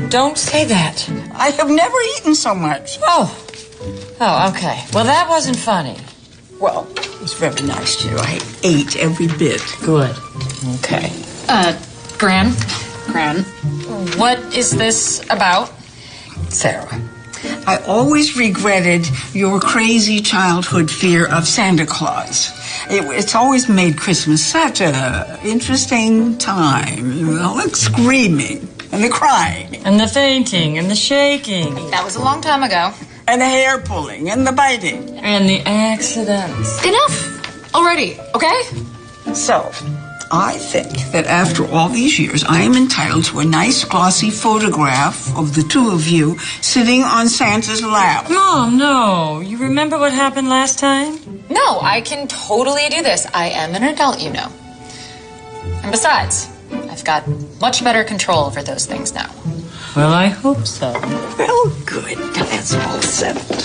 don't say that. I have never eaten so much. Oh, okay. Well, that wasn't funny. Well, it was very nice to you. I ate every bit. Good. Okay. Gran, what is this about? Sarah, I always regretted your crazy childhood fear of Santa Claus. It's always made Christmas such a interesting time. You know, like screaming and the crying. And the fainting and the shaking. That was a long time ago. And the hair pulling and the biting. And the accidents. Enough already, okay? So, I think that after all these years, I am entitled to a nice glossy photograph of the two of you sitting on Santa's lap. Mom, no. You remember what happened last time? No, I can totally do this. I am an adult, you know. And besides, I've got much better control over those things now. Well, I hope so. Well, good. Now that's all settled.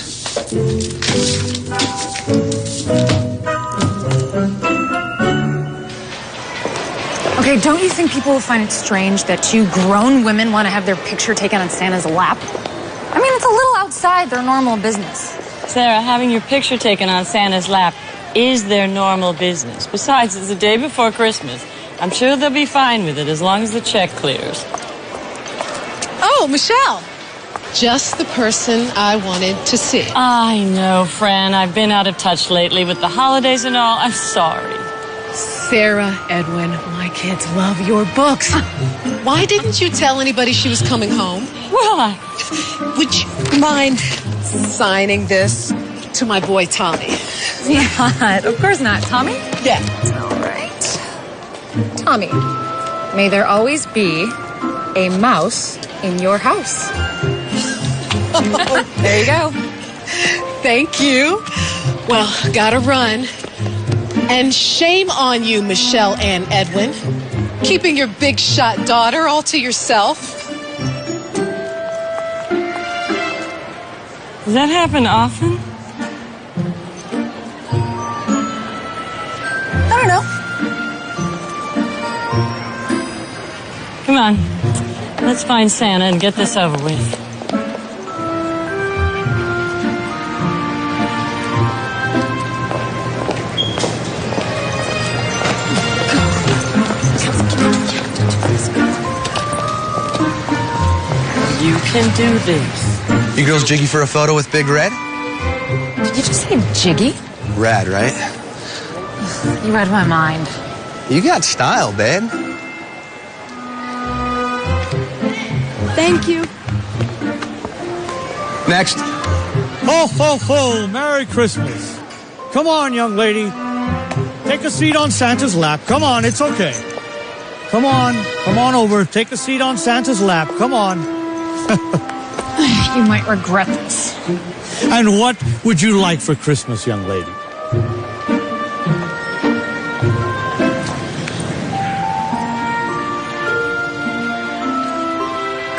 Okay, don't you think people will find it strange that two grown women want to have their picture taken on Santa's lap? I mean, it's a little outside their normal business. Sarah, having your picture taken on Santa's lap is their normal business. Besides, it's the day before Christmas. I'm sure they'll be fine with it as long as the check clears. Oh, Michelle. Just the person I wanted to see. I know, Fran. I've been out of touch lately with the holidays and all. I'm sorry. Sarah, Edwin, my kids love your books. Why didn't you tell anybody she was coming home? Well, Would you mind signing this to my boy, Tommy? Not. Of course not. Tommy? Yeah. All right. Tommy, may there always be a mouse in your house. There you go. Thank you. Well, gotta run. And shame on you, Michelle and Edwin, keeping your big shot daughter all to yourself. does that happen often? I don't know. Come on. Let's find Santa and get this over with. You can do this. You girls jiggy for a photo with Big Red? Did you just say jiggy? Rad, right? You read my mind. You got style, babe. Thank you. Next. Ho, ho, ho! Merry Christmas. Come on, young lady. Take a seat on Santa's lap. Come on, it's okay. Come on over. Take a seat on Santa's lap. Come on. You might regret this. And what would you like for Christmas, young lady?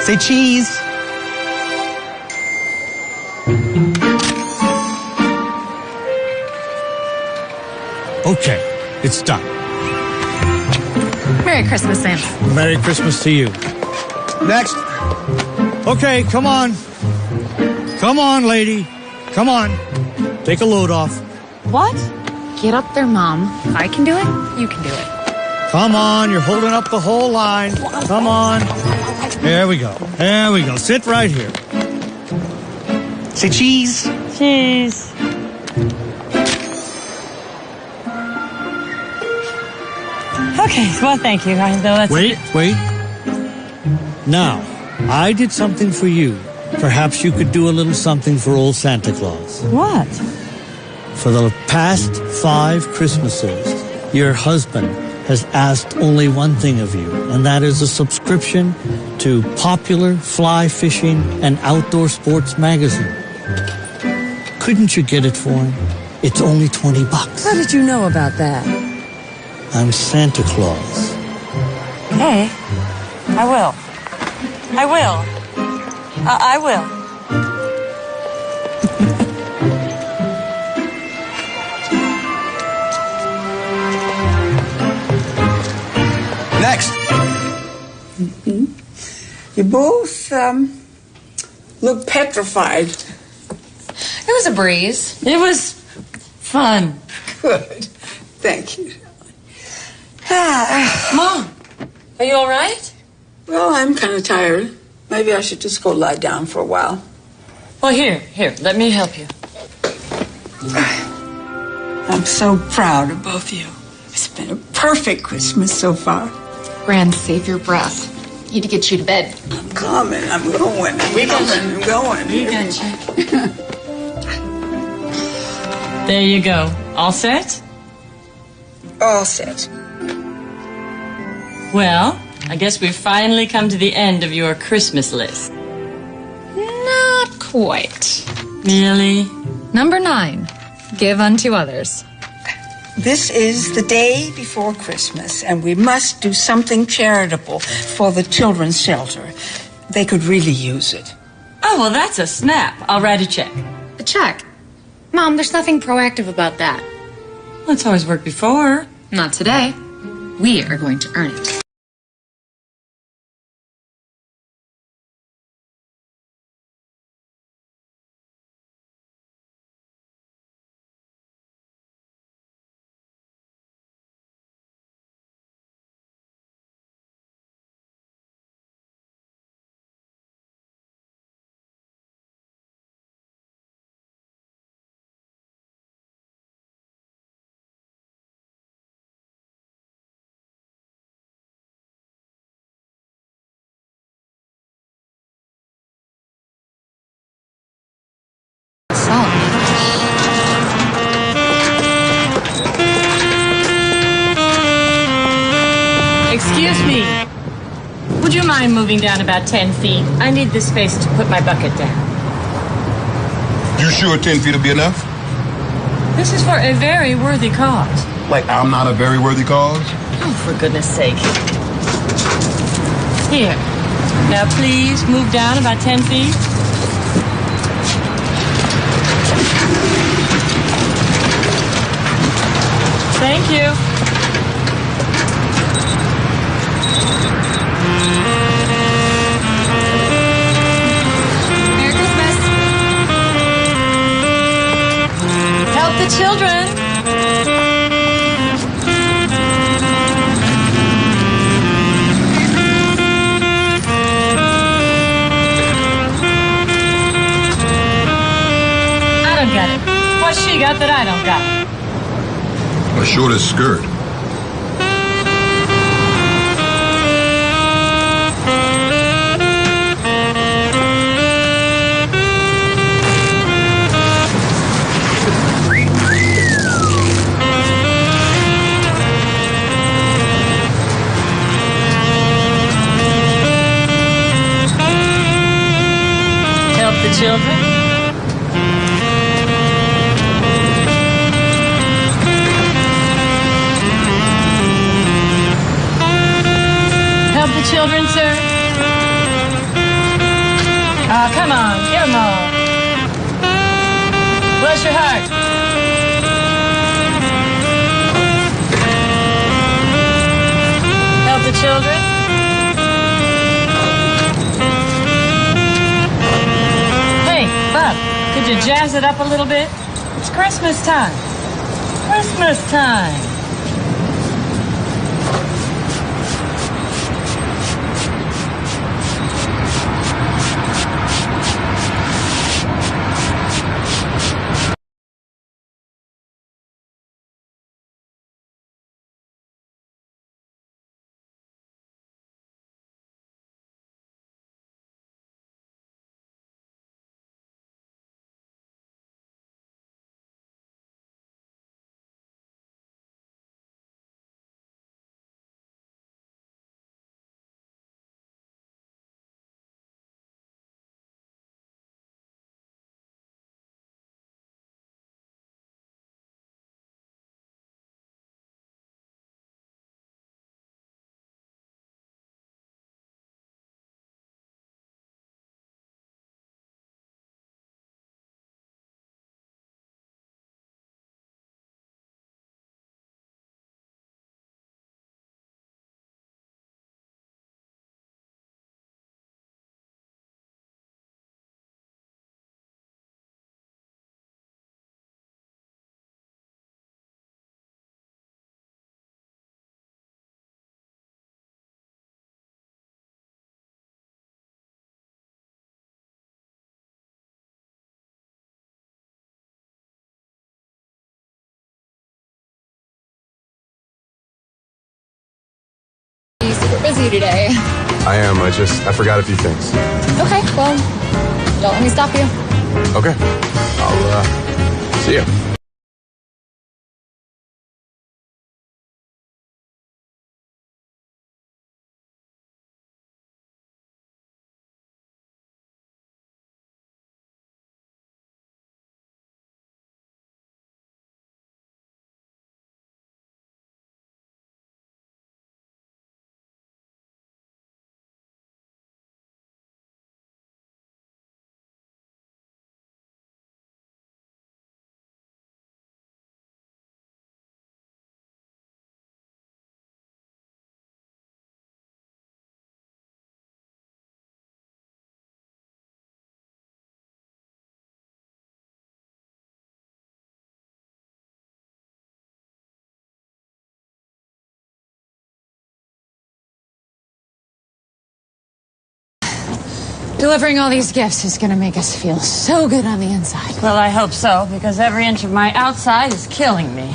Say cheese. Okay, it's done. Merry Christmas, Sam. Merry Christmas to you. Next. Okay, come on. Come on, lady. Come on. Take a load off. What? Get up there, Mom. If I can do it, you can do it. Come on, you're holding up the whole line. Come on. There we go. There we go. Sit right here. Say cheese. Cheese. Okay, well, thank you. Wait. Now, I did something for you. Perhaps you could do a little something for old Santa Claus. What? For the past 5 Christmases, your husband has asked only one thing of you, and that is a subscription to Popular Fly Fishing and Outdoor Sports magazine. Couldn't you get it for him? It's only $20. How did you know about that? I'm Santa Claus. Hey, I will. I will. I will. Next. You both look petrified. It was a breeze. It was fun. Good. Thank you. Mom, are you all right? Well, I'm kind of tired. Maybe I should just go lie down for a while. Well, here, let me help you. I'm so proud of both of you. It's been a perfect Christmas so far. Grand, save your breath. Need to get you to bed. I'm coming. I'm going. I'm going. We got you. There you go. All set? All set. Well, I guess we've finally come to the end of your Christmas list. Not quite. Really? Number 9. Give unto others. This is the day before Christmas, and we must do something charitable for the children's shelter. They could really use it. Oh, well, that's a snap. I'll write a check. A check? Mom, there's nothing proactive about that. Well, it's always worked before. Not today. We are going to earn it. Excuse me. Would you mind moving down about 10 feet? I need this space to put my bucket down. You sure 10 feet will be enough? This is for a very worthy cause. Like I'm not a very worthy cause? Oh, for goodness sake. Here. Now, please move down about 10 feet. Thank you. Merry Christmas. Help the children. I don't get it. What's she got that I don't got? A shortest skirt. Help the children. Help the children, sir. Oh, come on, give them all. Bless your heart. to jazz it up a little bit? It's Christmas time. Christmas time. Super busy today. I am. I forgot a few things. Okay, well, don't let me stop you. Okay. I'll, see ya. Delivering all these gifts is gonna make us feel so good on the inside. Well, I hope so, because every inch of my outside is killing me.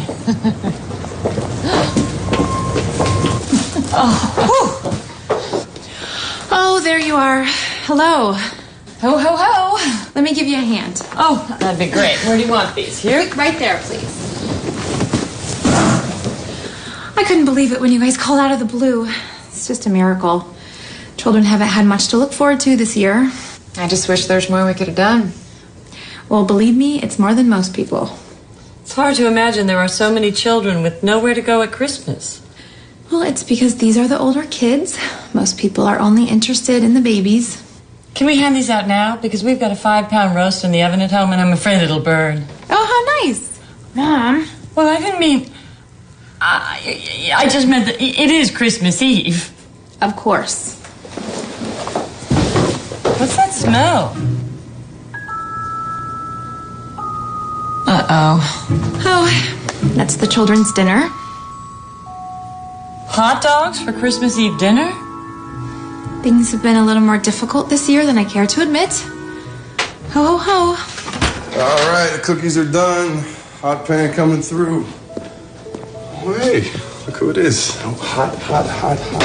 Oh, there you are. Hello. Ho, ho, ho. Let me give you a hand. Oh, that'd be great. Where do you want these? Here? Right there, please. I couldn't believe it when you guys called out of the blue. It's just a miracle. Children haven't had much to look forward to this year. I just wish there's more we could have done. Well, believe me, it's more than most people. It's hard to imagine there are so many children with nowhere to go at Christmas. Well, it's because these are the older kids. Most people are only interested in the babies. Can we hand these out now? Because we've got a 5-pound roast in the oven at home, and I'm afraid it'll burn. Oh, how nice. Mom. Well, I didn't mean... I just meant that it is Christmas Eve. Of course. What's that smell? Uh-oh. Oh, that's the children's dinner. Hot dogs for Christmas Eve dinner? Things have been a little more difficult this year than I care to admit. Ho, ho, ho. All right, the cookies are done. Hot pan coming through. Oh, hey, look who it is. Oh, hot, hot, hot, hot.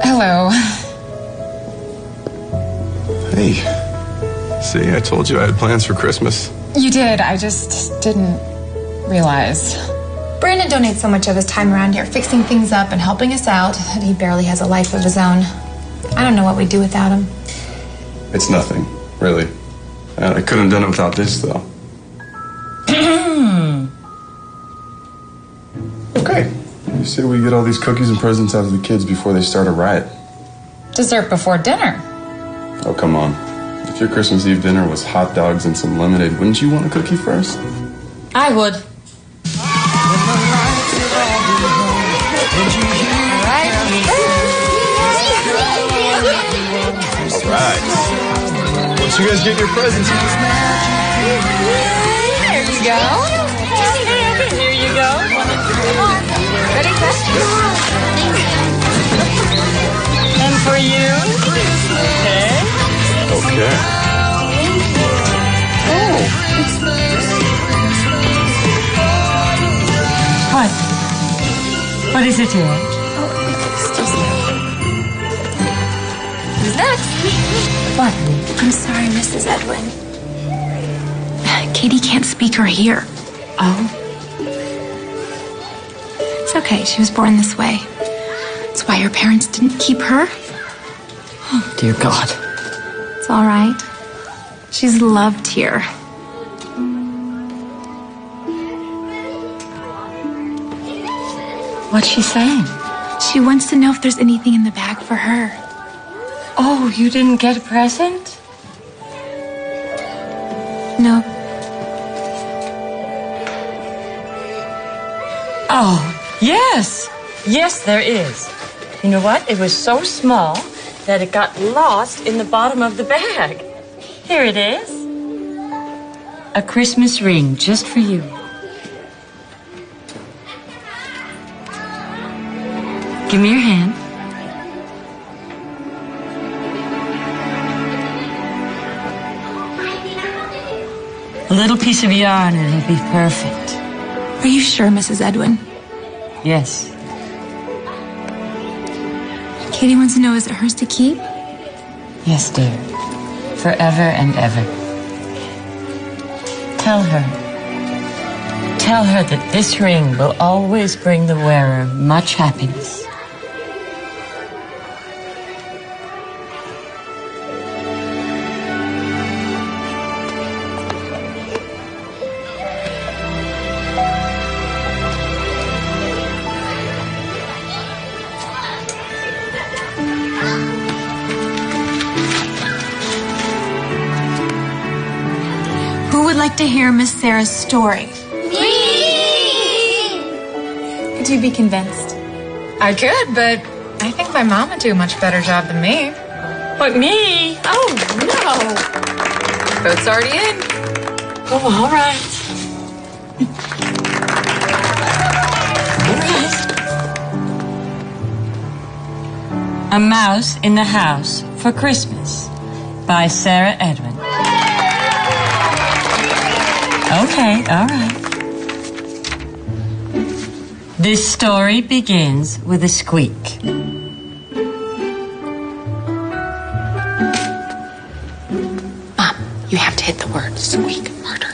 Hello. Hey, see, I told you I had plans for Christmas. You did. I just didn't realize. Brandon donates so much of his time around here fixing things up and helping us out that he barely has a life of his own. I don't know what we'd do without him. It's nothing, really. I couldn't have done it without this, though. Okay. You say we get all these cookies and presents out of the kids before they start a riot. Dessert before dinner. Oh, come on. If your Christmas Eve dinner was hot dogs and some lemonade, wouldn't you want a cookie first? I would. All right. Once you guys get your presents, go. Here you go. Ready, set. And for you. Okay. What? What is it, dear? Excuse me. Who's next? What? I'm sorry, Mrs. Edwin. Katie can't speak or hear. Oh? It's okay. She was born this way. That's why her parents didn't keep her. Oh, dear God. It's all right. She's loved here. What's she saying? She wants to know if there's anything in the bag for her. Oh, you didn't get a present? No. Oh, yes. Yes, there is. You know what? It was so small that it got lost in the bottom of the bag. Here it is. A Christmas ring just for you. Give me your hand. A little piece of yarn and it'll be perfect. Are you sure, Mrs. Edwin? Yes. Katie wants to know, is it hers to keep? Yes, dear. Forever and ever. Tell her. Tell her that this ring will always bring the wearer much happiness. Who would like to hear Miss Sarah's story? Me! Could you be convinced? I could, but I think my mom would do a much better job than me. What, me? Oh, no. Vote's already in. Oh, all right. A Mouse in the House for Christmas by Sarah Edwin. Okay, all right. This story begins with a squeak. Mom, you have to hit the word squeak harder.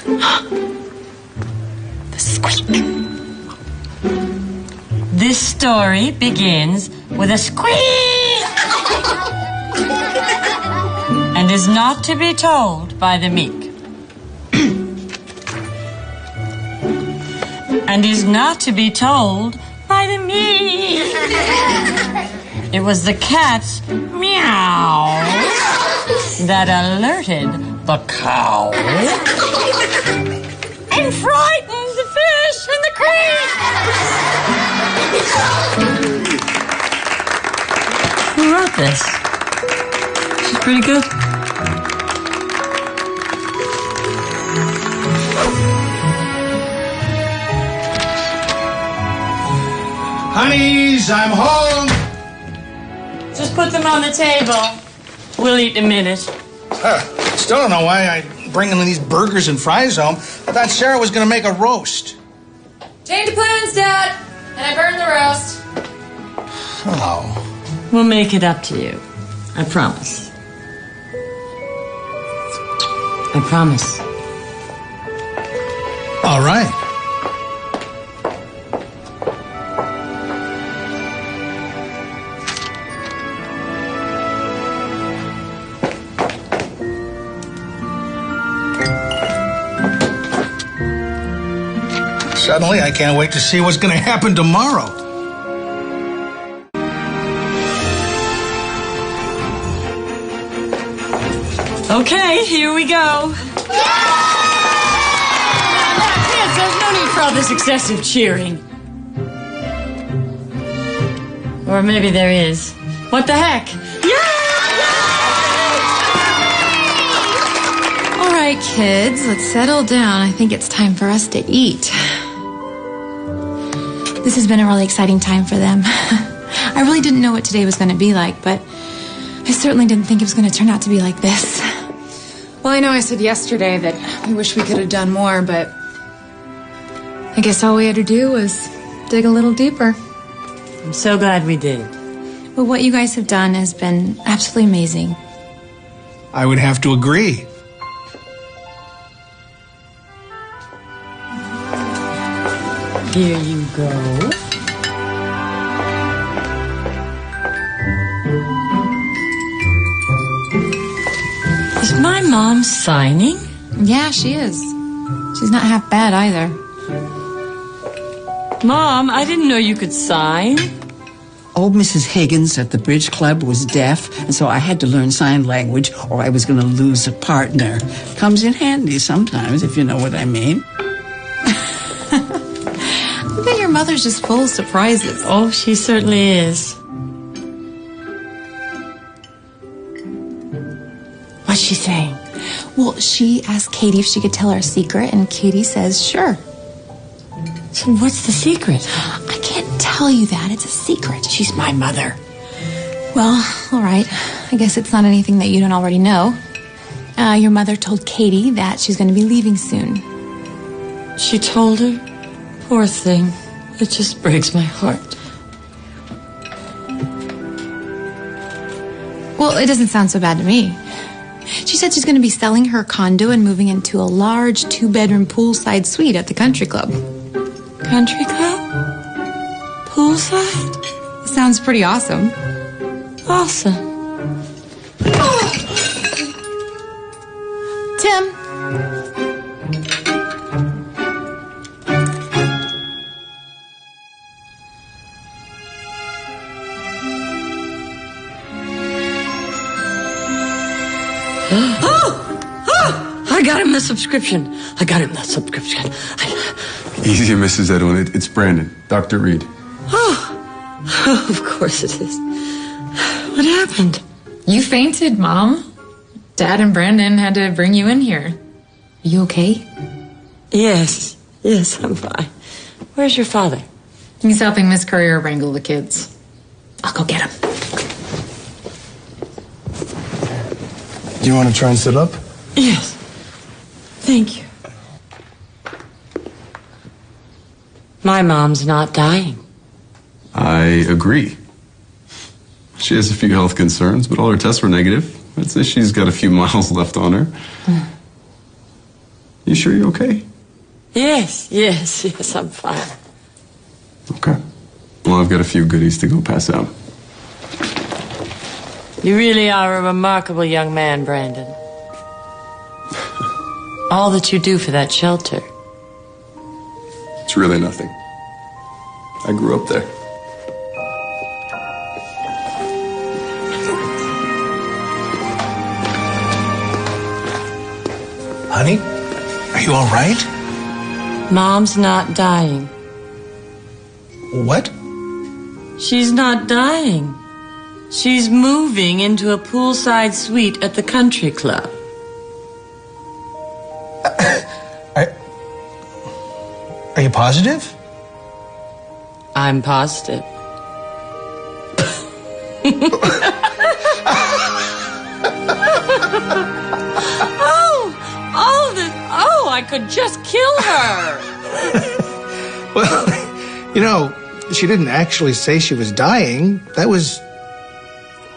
The squeak. This story begins with a squeak and is not to be told by the meek. And is not to be told by the meek. It was the cat's meow that alerted the cow and frightened the fish in the creek. Who wrote this? She's pretty good. Honeys, I'm home. Just put them on the table. We'll eat in a minute. Still don't know why I bring in these burgers and fries home. I thought Sarah was going to make a roast. Change of plans, Dad. And I burned the roast. Oh. We'll make it up to you. I promise. I promise. All right. Suddenly, I can't wait to see what's going to happen tomorrow. Okay, here we go. Kids, there's no need for all this excessive cheering. Or maybe there is. What the heck? All right, right, kids, let's settle down. I think it's time for us to eat. This has been a really exciting time for them. I really didn't know what today was going to be like, but I certainly didn't think it was going to turn out to be like this. Well, I know I said yesterday that we wish we could have done more, but I guess all we had to do was dig a little deeper. I'm so glad we did. Well, what you guys have done has been absolutely amazing. I would have to agree. Here you go. Is my mom signing? Yeah, she is. She's not half bad either. Mom, I didn't know you could sign. Old Mrs. Higgins at the Bridge Club was deaf, and so I had to learn sign language or I was going to lose a partner. Comes in handy sometimes, if you know what I mean. I bet your mother's just full of surprises. Oh, she certainly is. What's she saying? Well, she asked Katie if she could tell her a secret, and Katie says sure. So what's the secret? I can't tell you that. It's a secret. She's my mother. Well, all right. I guess it's not anything that you don't already know. Your mother told Katie that she's going to be leaving soon. She told her? Poor thing. It just breaks my heart. Well, it doesn't sound so bad to me. She said she's going to be selling her condo and moving into a large 2-bedroom poolside suite at the country club. Country club? Poolside? Sounds pretty awesome. Awesome. Tim. I got him the subscription. Easy, Mrs. Edwin. It's Brandon, Dr. Reed. Oh, of course it is. What happened? You fainted, Mom. Dad and Brandon had to bring you in here. Are you okay? Yes, I'm fine. Where's your father? He's helping Miss Courier wrangle the kids. I'll go get him. Do you want to try and sit up? Yes. Thank you. My mom's not dying. I agree. She has a few health concerns, but all her tests were negative. I'd say she's got a few miles left on her. You sure you're okay? Yes, I'm fine. Okay. Well, I've got a few goodies to go pass out. You really are a remarkable young man, Brandon. All that you do for that shelter. It's really nothing. I grew up there. Honey, are you all right? Mom's not dying. What? She's not dying. She's moving into a poolside suite at the country club. Are you positive? I'm positive. I could just kill her. Well, you know, she didn't actually say she was dying. That was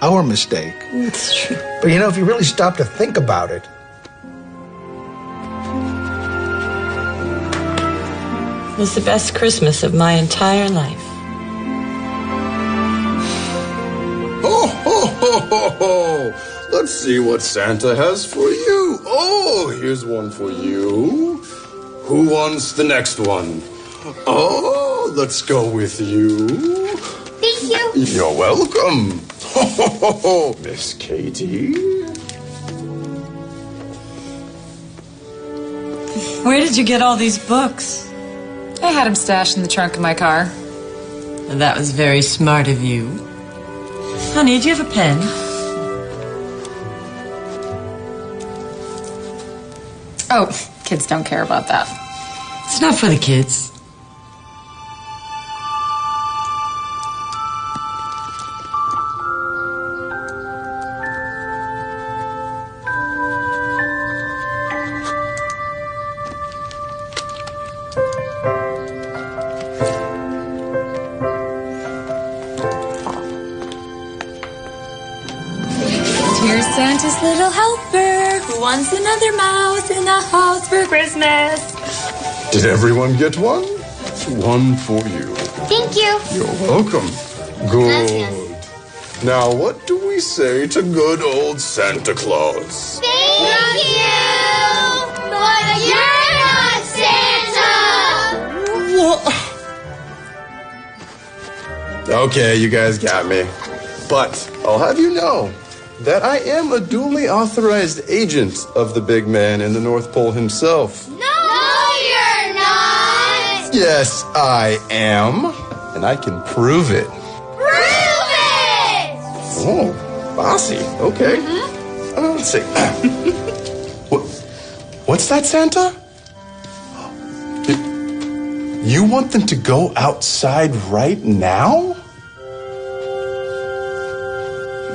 our mistake. It's true. But you know, if you really stop to think about it. It was the best Christmas of my entire life. Ho! Let's see what Santa has for you. Oh, here's one for you. Who wants the next one? Oh, let's go with you. Thank you. You're welcome. Miss Katie. Where did you get all these books? I had them stashed in the trunk of my car. That was very smart of you. Honey, do you have a pen? Oh, kids don't care about that. It's not for the kids. Here's Santa's little helper who wants another mouse in the house for Christmas. Did everyone get one? One for you. Thank you. You're welcome. Good. Now, what do we say to good old Santa Claus? Thank you, but you're not Santa. What? Okay, you guys got me. But I'll have you know that I am a duly authorized agent of the big man in the North Pole himself. No, you're not. Yes, I am. And I can prove it. Prove it! Oh, bossy. Okay. Let's see. What's that, Santa? You want them to go outside right now?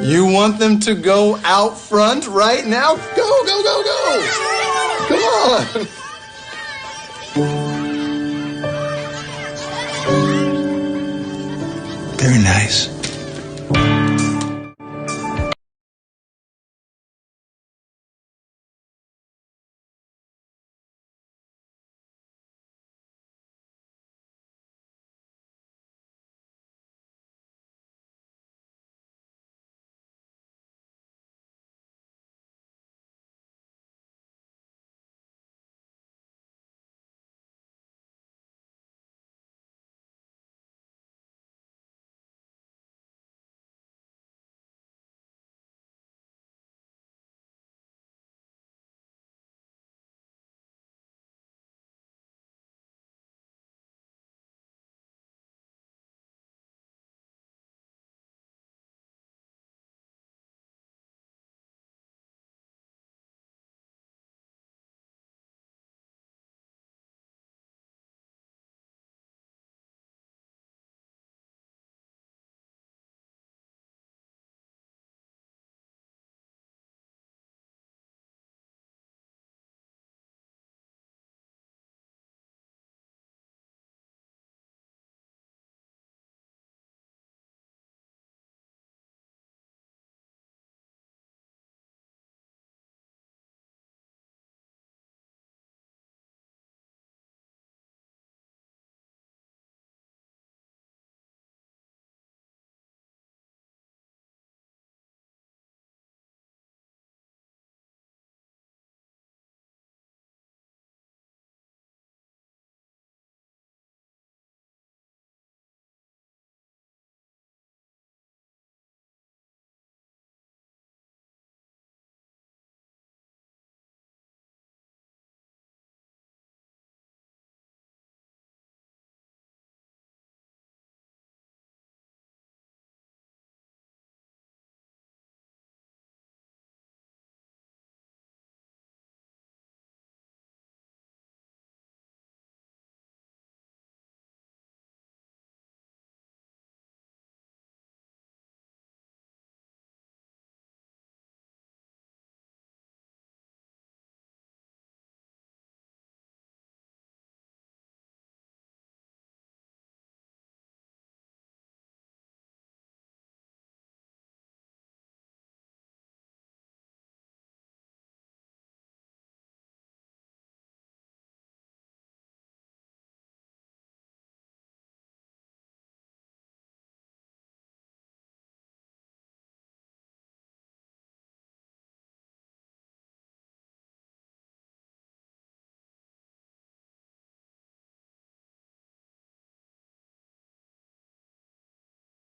You want them to go out front right now? Go, go, go, go! Come on! Very nice.